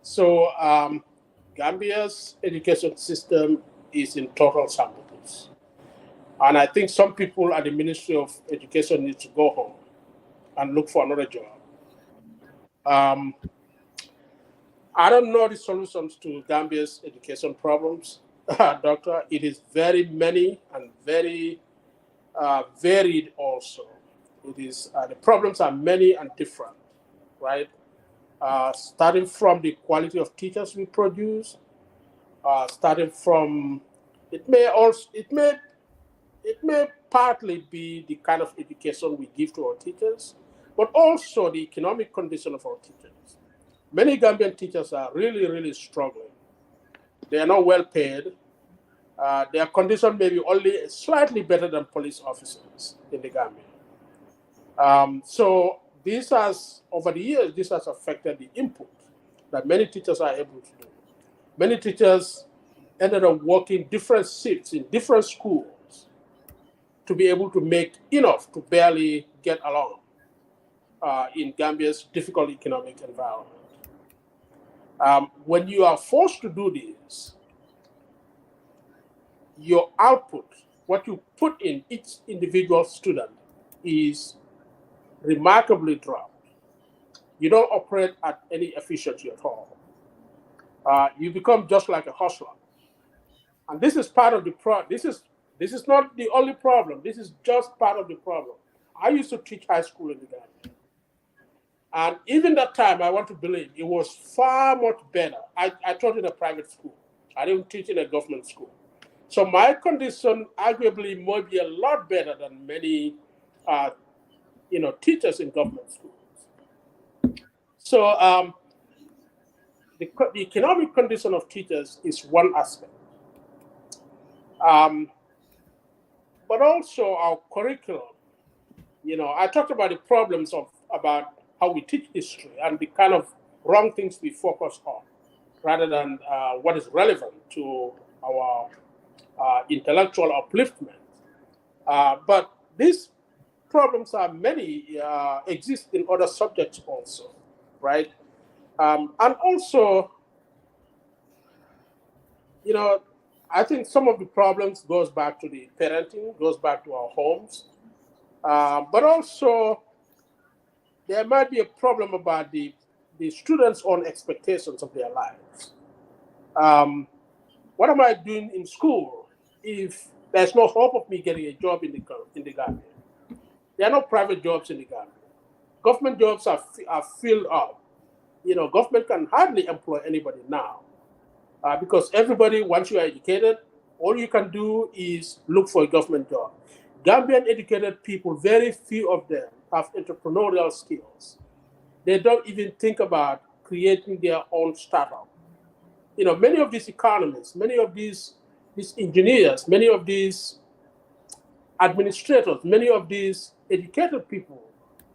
So Gambia's education system is in total shambles. And I think some people at the Ministry of Education need to go home and look for another job. I don't know the solutions to Gambia's education problems, Doctor. It is very many and very varied also. It is the problems are many and different, right? Starting from the quality of teachers we produce, starting from it may partly be the kind of education we give to our teachers, but also the economic condition of our teachers. Many Gambian teachers are really, really struggling. They are not well paid. Their condition may be only slightly better than police officers in the Gambia. So this has, over the years, this has affected the input that many teachers are able to do. Many teachers ended up working different shifts in different schools to be able to make enough to barely get along in Gambia's difficult economic environment. When you are forced to do this, your output, what you put in each individual student, is remarkably dropped. You don't operate at any efficiency at all. You become just like a hustler. And this is part of the problem. This is not the only problem. This is just part of the problem. I used to teach high school in the Gambia. And even that time, I want to believe it was far much better. I taught in a private school. I didn't teach in a government school. So my condition arguably might be a lot better than many, teachers in government schools. So the economic condition of teachers is one aspect. But also our curriculum. I talked about the problems about how we teach history and the kind of wrong things we focus on, rather than what is relevant to our intellectual upliftment. But these problems are many, exist in other subjects also, right? And also, I think some of the problems goes back to the parenting, goes back to our homes. But also, there might be a problem about the students' own expectations of their lives. What am I doing in school if there's no hope of me getting a job in the Gambia? There are no private jobs in the Gambia. Government jobs are filled up. Government can hardly employ anybody now because everybody, once you are educated, all you can do is look for a government job. Gambian educated people, very few of them have entrepreneurial skills. They don't even think about creating their own startup. Many of these economists, many of these engineers, many of these administrators, many of these educated people,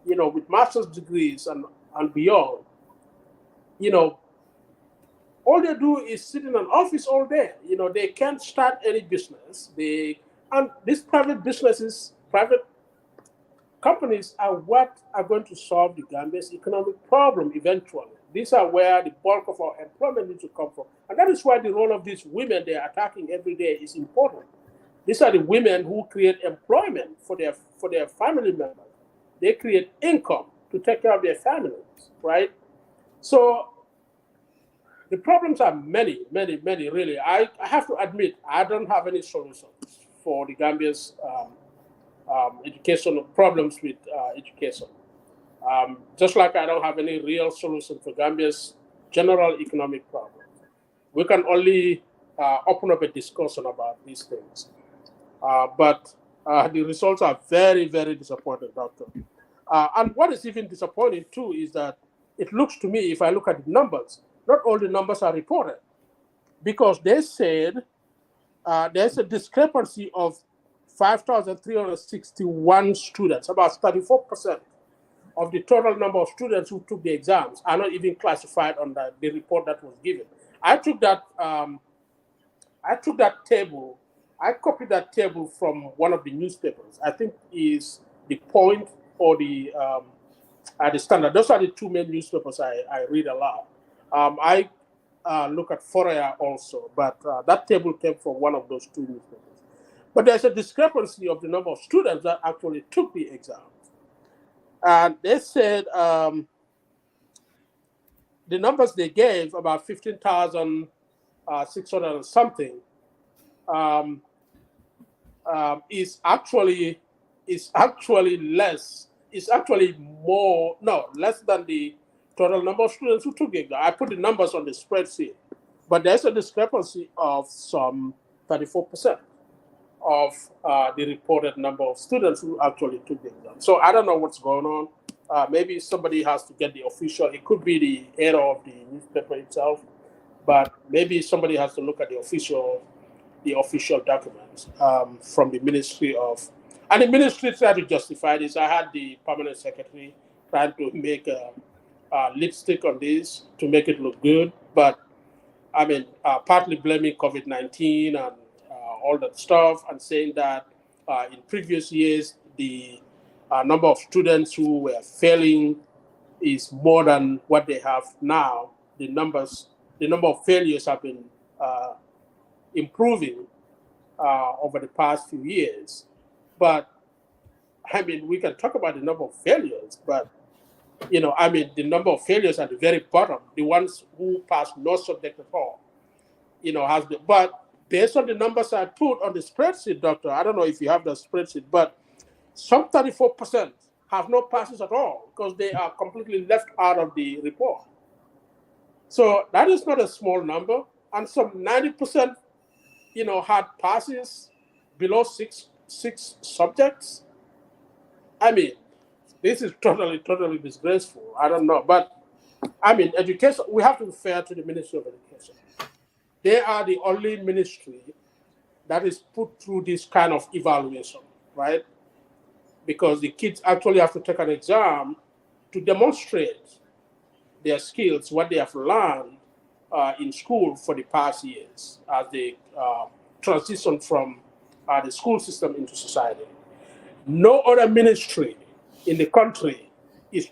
with master's degrees and beyond, all they do is sit in an office all day. You know, they can't start any business. And these private businesses, private companies are what are going to solve the Gambia's economic problem eventually. These are where the bulk of our employment needs to come from. And that is why the role of these women they are attacking every day is important. These are the women who create employment for their family members. They create income to take care of their families, right? So the problems are many, many, many, really. I have to admit, I don't have any solutions for the Gambia's educational problems with education. Just like I don't have any real solution for Gambia's general economic problems. We can only open up a discussion about these things. But the results are very, very disappointing, Doctor. And what is even disappointing, too, is that it looks to me, if I look at the numbers, not all the numbers are reported. Because they said there's a discrepancy of 5,361 students, about 34% of the total number of students who took the exams are not even classified on the report that was given. I took that table. I copied that table from one of the newspapers. I think is the Point or the Standard. Those are the two main newspapers I read a lot. I look at Foria also, but that table came from one of those two newspapers. But there's a discrepancy of the number of students that actually took the exam. And they said the numbers they gave, about 15,600 and something, is actually less. It's actually less than the total number of students who took the exam. I put the numbers on the spreadsheet, but there's a discrepancy of some 34% of the reported number of students who actually took the exam. So I don't know what's going on. Maybe somebody has to get the official. It could be the error of the newspaper itself, but maybe somebody has to look at the official documents from the Ministry of. And the ministry tried to justify this. I had the permanent secretary trying to make a lipstick on this to make it look good, but I mean, partly blaming COVID-19 and all that stuff, and saying that in previous years the number of students who were failing is more than what they have now. The number of failures have been improving over the past few years. But I mean, we can talk about the number of failures, but you know, I mean, the number of failures at the very bottom, the ones who pass no subject at all, you know, has been. But based on the numbers I put on the spreadsheet, Doctor, I don't know if you have the spreadsheet, but some 34% have no passes at all because they are completely left out of the report. So that is not a small number, and some 90%, you know, had passes below six subjects. I mean, this is totally disgraceful. I don't know, but I mean, education. We have to be fair to the Ministry of Education. They are the only ministry that is put through this kind of evaluation, right? Because the kids actually have to take an exam to demonstrate their skills, what they have learned in school for the past years as they transition from the school system into society. No other ministry in the country is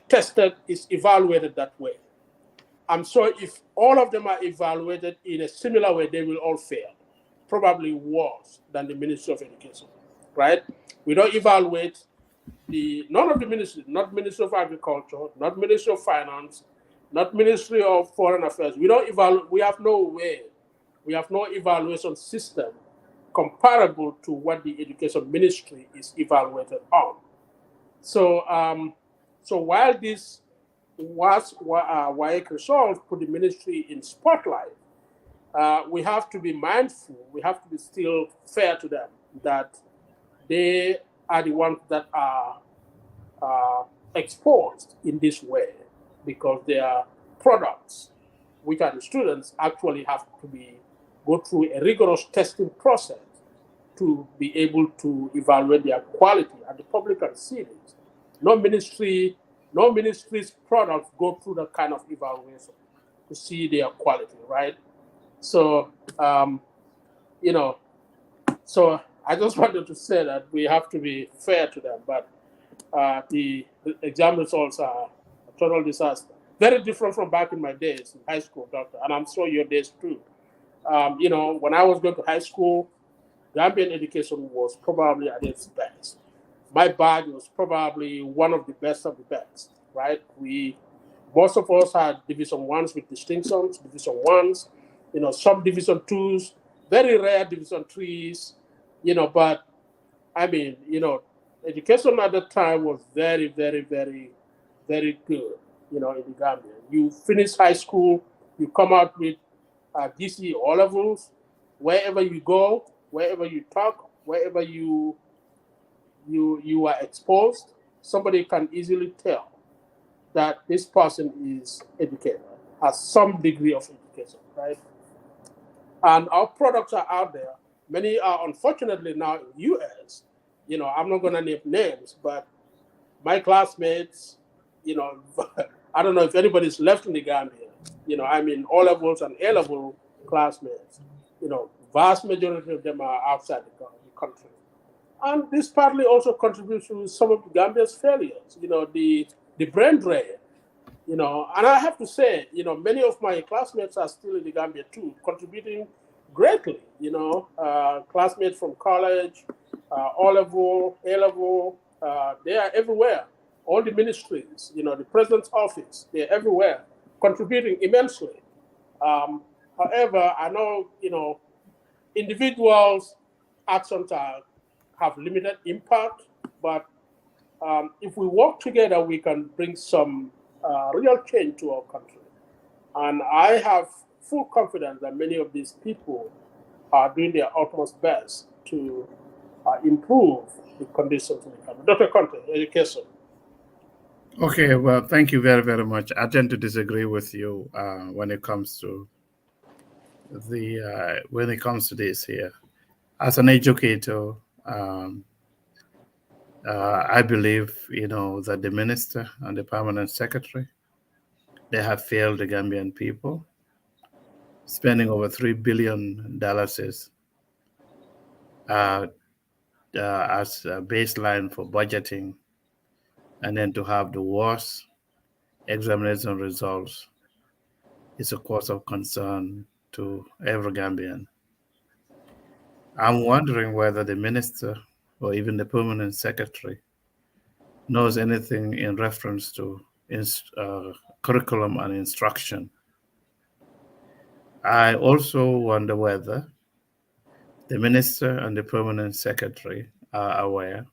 evaluated that way. I'm sure if all of them are evaluated in a similar way, they will all fail, probably worse than the Ministry of Education, right? We don't evaluate none of the ministries, not Ministry of Agriculture, not Ministry of Finance, not Ministry of Foreign Affairs. We don't evaluate. We have no way. We have no evaluation system comparable to what the Education Ministry is evaluated on. So, so while this WAEC results put the ministry in spotlight, we have to be mindful. We have to be still fair to them that they are the ones that are exposed in this way because their products, which are the students, actually have to go through a rigorous testing process to be able to evaluate their quality, and the public can see it. No ministry's products go through that kind of evaluation. to see their quality, right? So, you know, so I just wanted to say that we have to be fair to them, but the exam results are a total disaster. Very different from back in my days in high school, doctor, and I'm sure your days too. When I was going to high school, Gambian education was probably at its best. My batch was probably one of the best of the best, right? Most of us had division ones with distinctions, division ones, some division twos, very rare division threes, but I mean, education at that time was very, very, very, very good, in the Gambia. You finish high school, you come out with GCE O levels, wherever you go, wherever you talk, wherever you are exposed, somebody can easily tell that this person is educated, has some degree of education, right? And our products are out there. Many are unfortunately now in US. I'm not gonna name names, but my classmates, you know, I don't know if anybody's left in the Gambia. I mean, O levels and A level classmates. Vast majority of them are outside the country, and this partly also contributes to some of Gambia's failures. The brain drain. And I have to say, many of my classmates are still in the Gambia too, contributing greatly. Classmates from college, O level, A level, they are everywhere. All the ministries, the president's office, they're everywhere, contributing immensely. However, I know, individuals' actions have limited impact, but if we work together, we can bring some real change to our country. And I have full confidence that many of these people are doing their utmost best to improve the conditions in the country. Dr. Conteh, education. Okay, well, thank you very, very much. I tend to disagree with you when it comes to this here. As an educator, um, I believe that the minister and the permanent secretary, they have failed the Gambian people, spending over $3 billion uh, as a baseline for budgeting, and then to have the worst examination results is a cause of concern to every Gambian. I'm wondering whether the minister or even the permanent secretary knows anything in reference to curriculum and instruction. I also wonder whether the minister and the permanent secretary are aware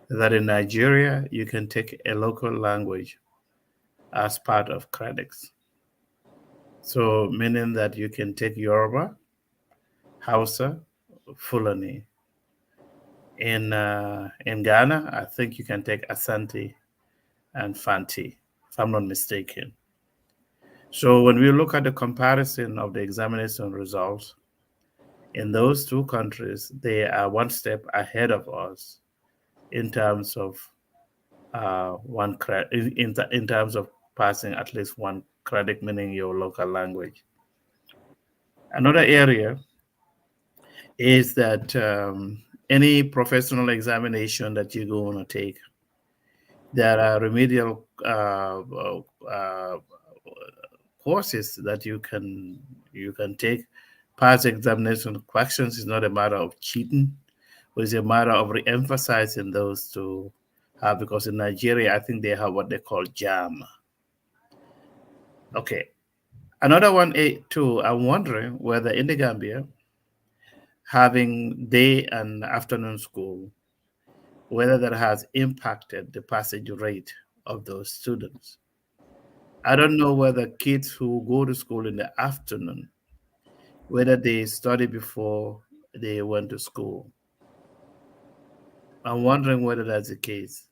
that in Nigeria you can take a local language as part of credits. So, meaning that you can take Yoruba, Hausa, Fulani. In Ghana, I think you can take Asante and Fanti, if I'm not mistaken. So when we look at the comparison of the examination results in those two countries, they are one step ahead of us in terms of in terms of passing at least one credit, meaning your local language. Another area is that any professional examination that you're going to take, there are remedial courses that you can take. Past examination questions is not a matter of cheating, but it's a matter of re-emphasizing those to have, because in Nigeria, I think they have what they call JAM. Okay. Another one, too, I'm wondering whether in the Gambia, having day and afternoon school, whether that has impacted the passage rate of those students. I don't know whether kids who go to school in the afternoon, whether they study before they went to school. I'm wondering whether that's the case.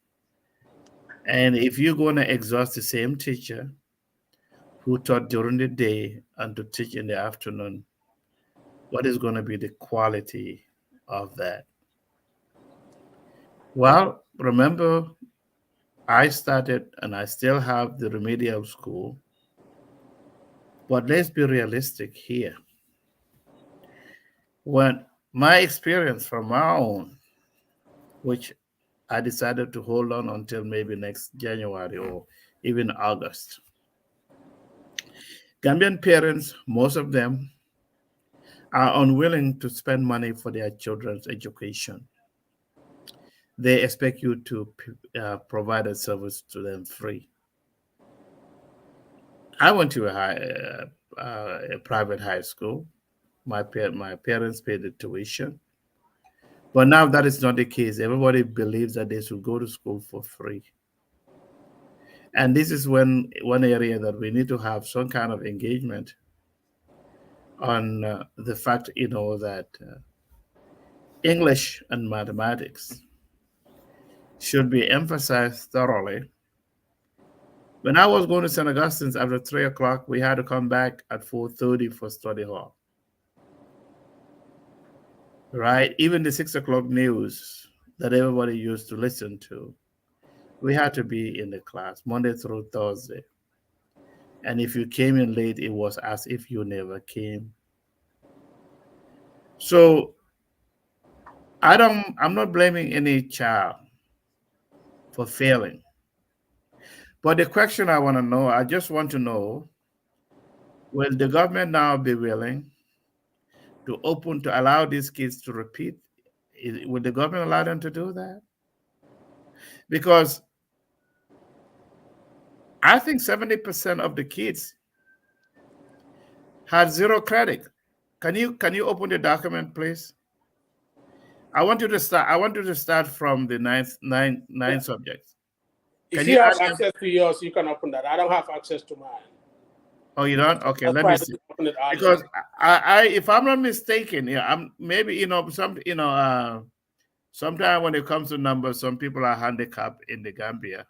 And if you're going to exhaust the same teacher who taught during the day and to teach in the afternoon, what is going to be the quality of that? Well, remember, I started and I still have the remedial school But let's be realistic here. When my experience from my own, which I decided to hold on until maybe next January or even August. Gambian parents, most of them, are unwilling to spend money for their children's education. They expect you to provide a service to them free. I went to a private high school. My parents paid the tuition. But now that is not the case. Everybody believes that they should go to school for free. And this is when one area that we need to have some kind of engagement on the fact, that English and mathematics should be emphasized thoroughly. When I was going to St. Augustine's after 3 o'clock, we had to come back at 4:30 for study hall. Right? Even the 6 o'clock news that everybody used to listen to, we had to be in the class Monday through Thursday. And if you came in late, it was as if you never came. So I'm not blaming any child for failing. But the question I just want to know, will the government now be willing to allow these kids to repeat? Will the government allow them to do that? Because I think 70% of the kids had zero credit. Can you open the document, please? I want you to start from the nine subjects. If Can you you have add them? access to yours, you can open that. I don't have access to mine. Oh, you don't? Okay, That's let why me I see. didn't open it earlier. Because I if I'm not mistaken, yeah, I'm maybe sometimes when it comes to numbers, some people are handicapped in the Gambia.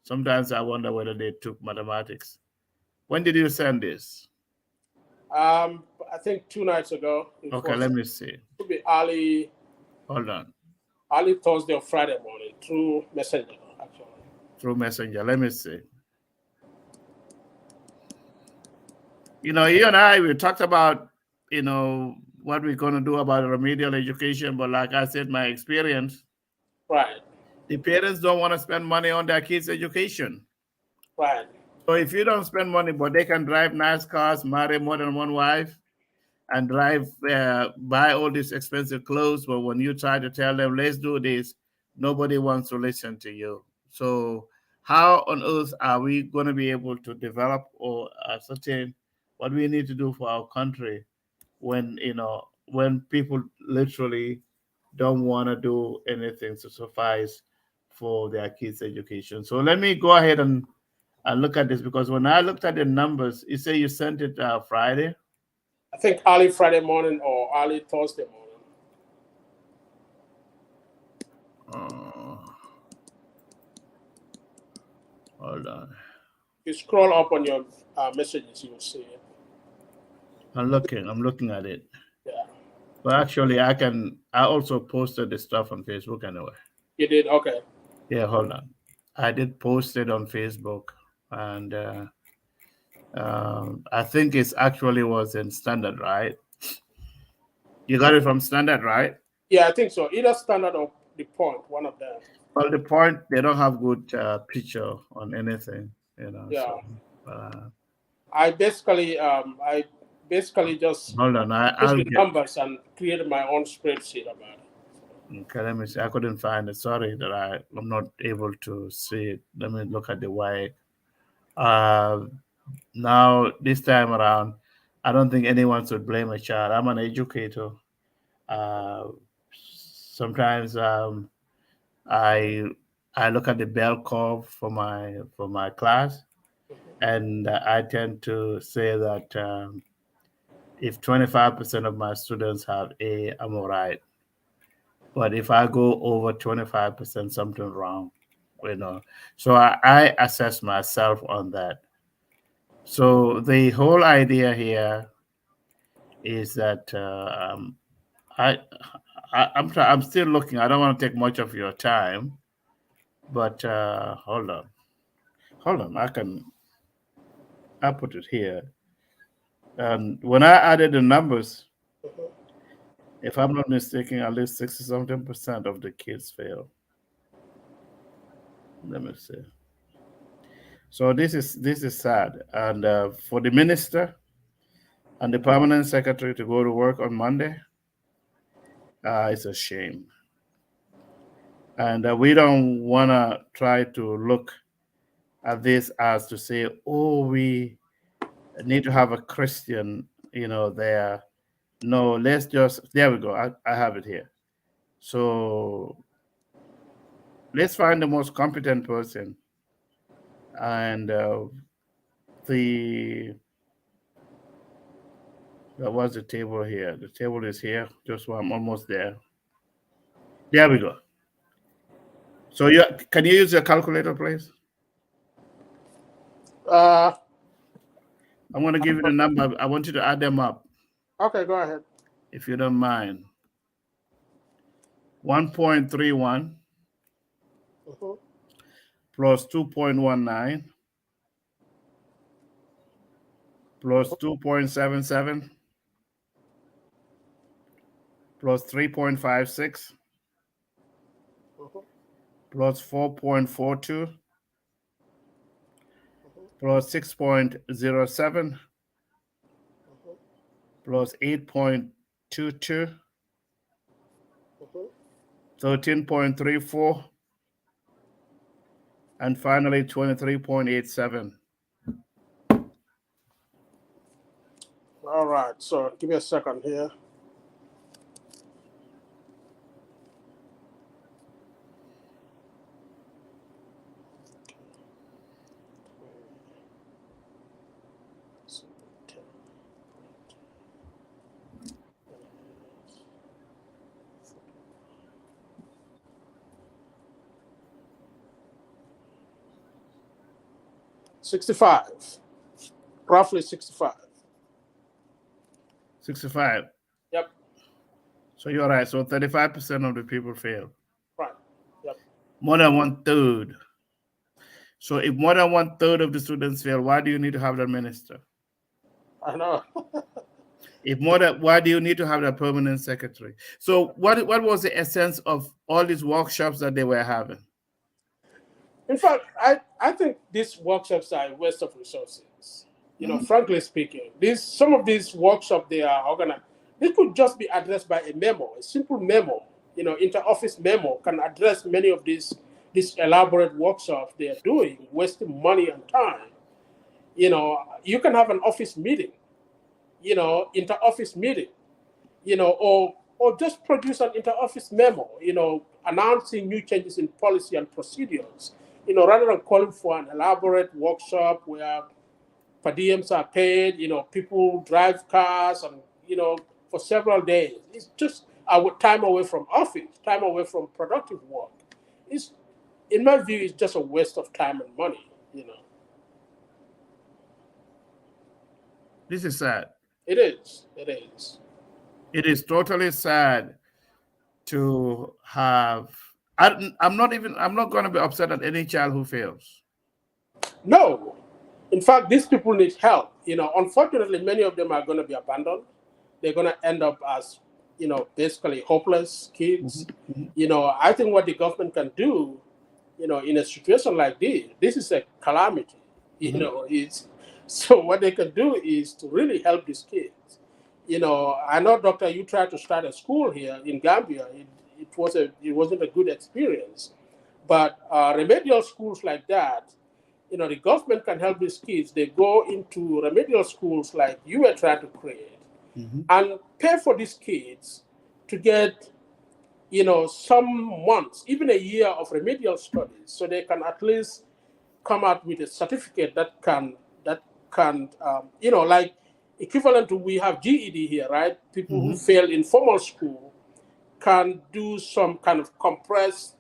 Sometimes I wonder whether they took mathematics. When did you send this? I think 2 nights ago. It Okay, was let me see. to be early Hold on. Thursday or Friday morning through Messenger, actually. Through Messenger. Let me see. You and I, we talked about, what we're going to do about remedial education. But like I said, my experience, Right. the parents don't want to spend money on their kids' education. Right. So if you don't spend money, but they can drive nice cars, marry more than one wife, and buy all these expensive clothes, but when you try to tell them, let's do this, nobody wants to listen to you. So how on earth are we going to be able to develop or ascertain what we need to do for our country when people literally don't want to do anything to suffice for their kids' education? So let me go ahead and look at this, because when I looked at the numbers, you say you sent it Friday. I think early Friday morning or early Thursday morning. Hold on. You scroll up on your messages, you'll see it. I'm looking at it. Yeah. But actually, I also posted the stuff on Facebook anyway. You did? Okay. Yeah, hold on. I did post it on Facebook, and I think it's actually was in Standard, right? You got it from Standard, right? Yeah, I think so. Either Standard or The Point, one of them. Well, the point, they don't have good picture on anything, Yeah. So I basically just hold on. took I'll the get. numbers and created my own spreadsheet about it. Okay, let me see. I couldn't find it. Sorry that I'm not able to see it. Let me look at the WAEC. Now, this time around, I don't think anyone should blame a child. I'm an educator. Uh, Sometimes I I look at the bell curve for my class, and I tend to say that if 25% of my students have A, I'm all right. But if I go over 25%, something wrong, you know. So I assess myself on that. So the whole idea here is that I, I'm still looking. I don't want to take much of your time, but hold on. I put it here. And when I added the numbers, if I'm not mistaken, at least 60-something% of the kids fail. Let me see. So this is sad, and for the minister and the permanent secretary to go to work on Monday, it's a shame. And we don't want to try to look at this as to say, oh, we need to have a Christian, there. No, let's just, there we go. I have it here. So let's find the most competent person. And that was the table here. The table is here. Just one, I'm almost there. There we go. So can you use your calculator, please? I'm going to give you the number. I want you to add them up. Okay, go ahead. If you don't mind. 1.31 plus 2.19 plus 2.77 plus 3.56 plus 4.42 plus 6.07 plus 8.22 13.34 and finally 23.87. All right, so give me a second here. Roughly 65. 65. Yep. So you're right. So 35% of the people fail. Right. Yep. More than 1/3. So if more than 1/3 of the students fail, why do you need to have that minister? I know. Why do you need to have that permanent secretary? So what was the essence of all these workshops that they were having? In fact, I think these workshops are a waste of resources. Frankly speaking, some of these workshops they are organized, they could just be addressed by a memo, a simple memo. Inter-office memo can address many of these elaborate workshops they are doing, wasting money and time. You can have an office meeting, inter-office meeting, or just produce an inter-office memo, announcing new changes in policy and procedures, rather than calling for an elaborate workshop where per diems are paid, people drive cars and, for several days. It's just our time away from office, time away from productive work. In my view, it's just a waste of time and money, This is sad. It is. It is. It is totally sad to have. I'm not going to be upset at any child who fails. No. In fact, these people need help. Unfortunately, many of them are going to be abandoned. They're going to end up as, basically hopeless kids. I think what the government can do, in a situation like this is a calamity. So what they can do is to really help these kids. I know, Doctor, you tried to start a school here in Gambia. It wasn't a good experience. But remedial schools like that, the government can help these kids. They go into remedial schools like you were trying to create and pay for these kids to get, some months, even a year of remedial studies, so they can at least come out with a certificate that can, like equivalent to, we have GED here, right? People who fail in formal school can do some kind of compressed,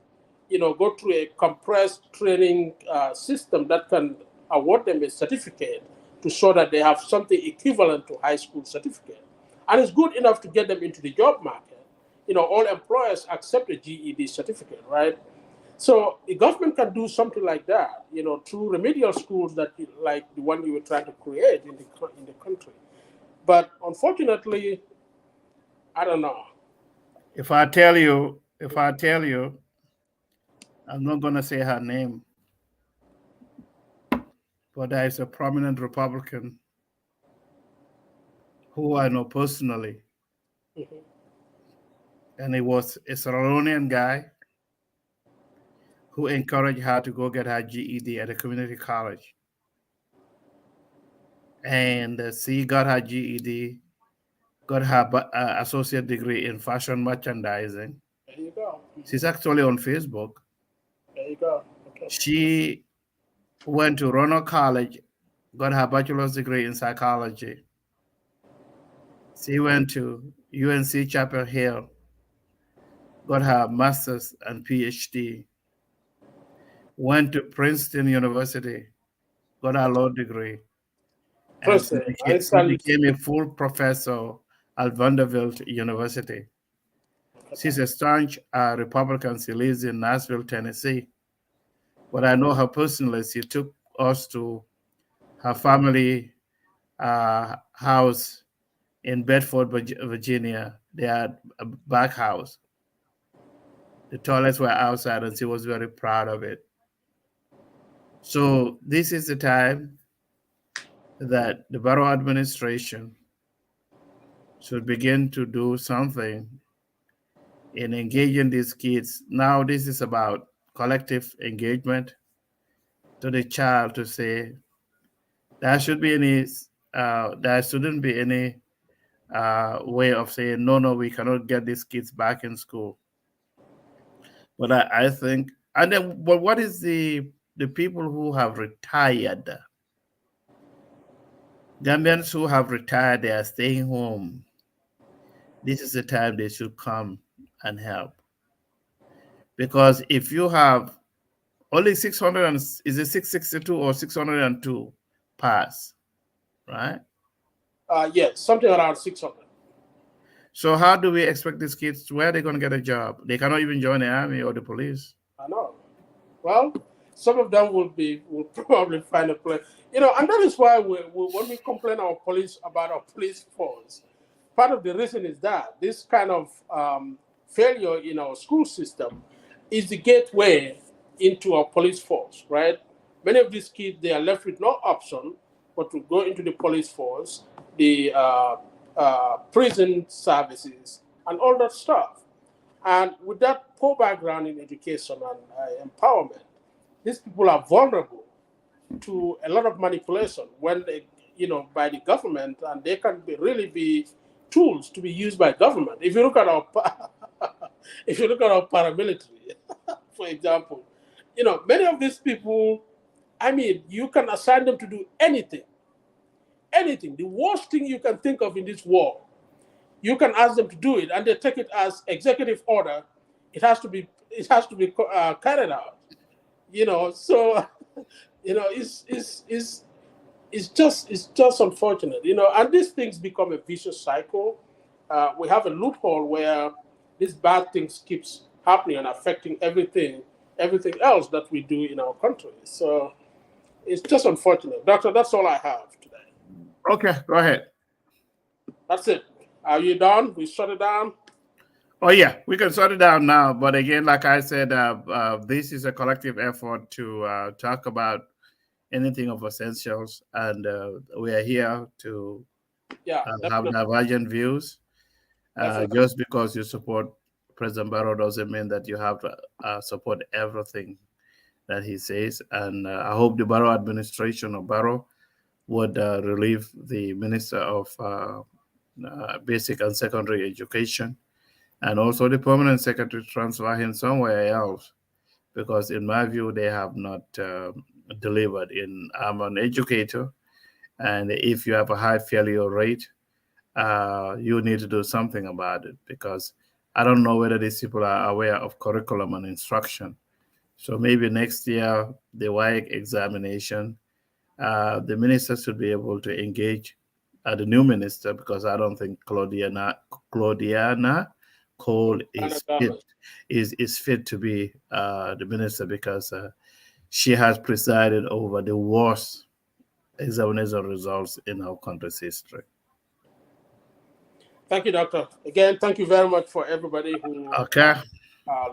go through a compressed training system that can award them a certificate to show that they have something equivalent to high school certificate. And it's good enough to get them into the job market. All employers accept a GED certificate, right? So the government can do something like that, through remedial schools that, like the one you were trying to create in the country. But unfortunately, I don't know. If I tell you, I'm not going to say her name, but there is a prominent Republican who I know personally, Mhm. and he was a Sierra Leonean guy who encouraged her to go get her GED at a community college. And she got her GED, got her associate degree in fashion merchandising. There you go. She's actually on Facebook. There you go. Okay. She went to Ronald College, got her bachelor's degree in psychology. She went to UNC Chapel Hill, got her master's and PhD. Went to Princeton University, got her law degree, and First, I she salute became you. a full professor at Vanderbilt University. She's a staunch Republican. She lives in Nashville, Tennessee. But I know her personally. She took us to her family house in Bedford, Virginia. They had a back house. The toilets were outside, and she was very proud of it. So this is the time that the borough administration should begin to do something in engaging these kids. Now, this is about collective engagement to the child to say there should be any, there shouldn't be any way of saying no, we cannot get these kids back in school. But I think, and then, but what is the people who have retired? Gambians who have retired, they are staying home. This is the time they should come and help. Because if you have only 600, is it 662 or 602 pass, right? Yes, something around 600. So how do we expect these kids, where are they going to get a job? They cannot even join the army or the police. I know. Well, some of them will probably find a place. And that is why when we complain our police about our police force, part of the reason is that this kind of failure in our school system is the gateway into our police force, right? Many of these kids, they are left with no option but to go into the police force, the prison services, and all that stuff. And with that poor background in education and empowerment, these people are vulnerable to a lot of manipulation when they, by the government, and they can really be tools to be used by government. If you look at our, if you look at our paramilitary, for example, many of these people, I mean, you can assign them to do anything, anything. The worst thing you can think of in this war, you can ask them to do it, and they take it as executive order. It has to be carried out. So it's just unfortunate. And these things become a vicious cycle. We have a loophole where these bad things keeps happening and affecting everything else that we do in our country. So it's just unfortunate, doctor. That's all I have today. Okay, go ahead. That's it. Are you done? We shut it down. Oh yeah, we can sort it out now. But again, like I said, this is a collective effort to talk about anything of essentials, and we are here to Yeah, have definitely. divergent views. Definitely. Just because you support President Barrow doesn't mean that you have to support everything that he says. And I hope the Barrow administration of Barrow would relieve the Minister of Basic and Secondary Education, and also the permanent secretary, transfer him somewhere else, because in my view they have not delivered. I'm an educator, and if you have a high failure rate, you need to do something about it, because I don't know whether these people are aware of curriculum and instruction. So maybe next year, the WAEC examination, the minister should be able to engage the new minister, because I don't think Claudiana Cole is fit to be the minister, because she has presided over the worst examination results in our country's history. Thank you, Doctor. Again, thank you very much for everybody who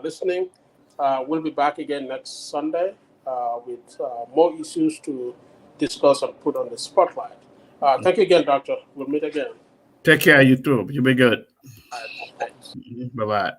listening. We'll be back again next Sunday with more issues to discuss and put on the spotlight. Thank you again, Doctor. We'll meet again. Take care, you too. You be good. Thanks. Bye-bye.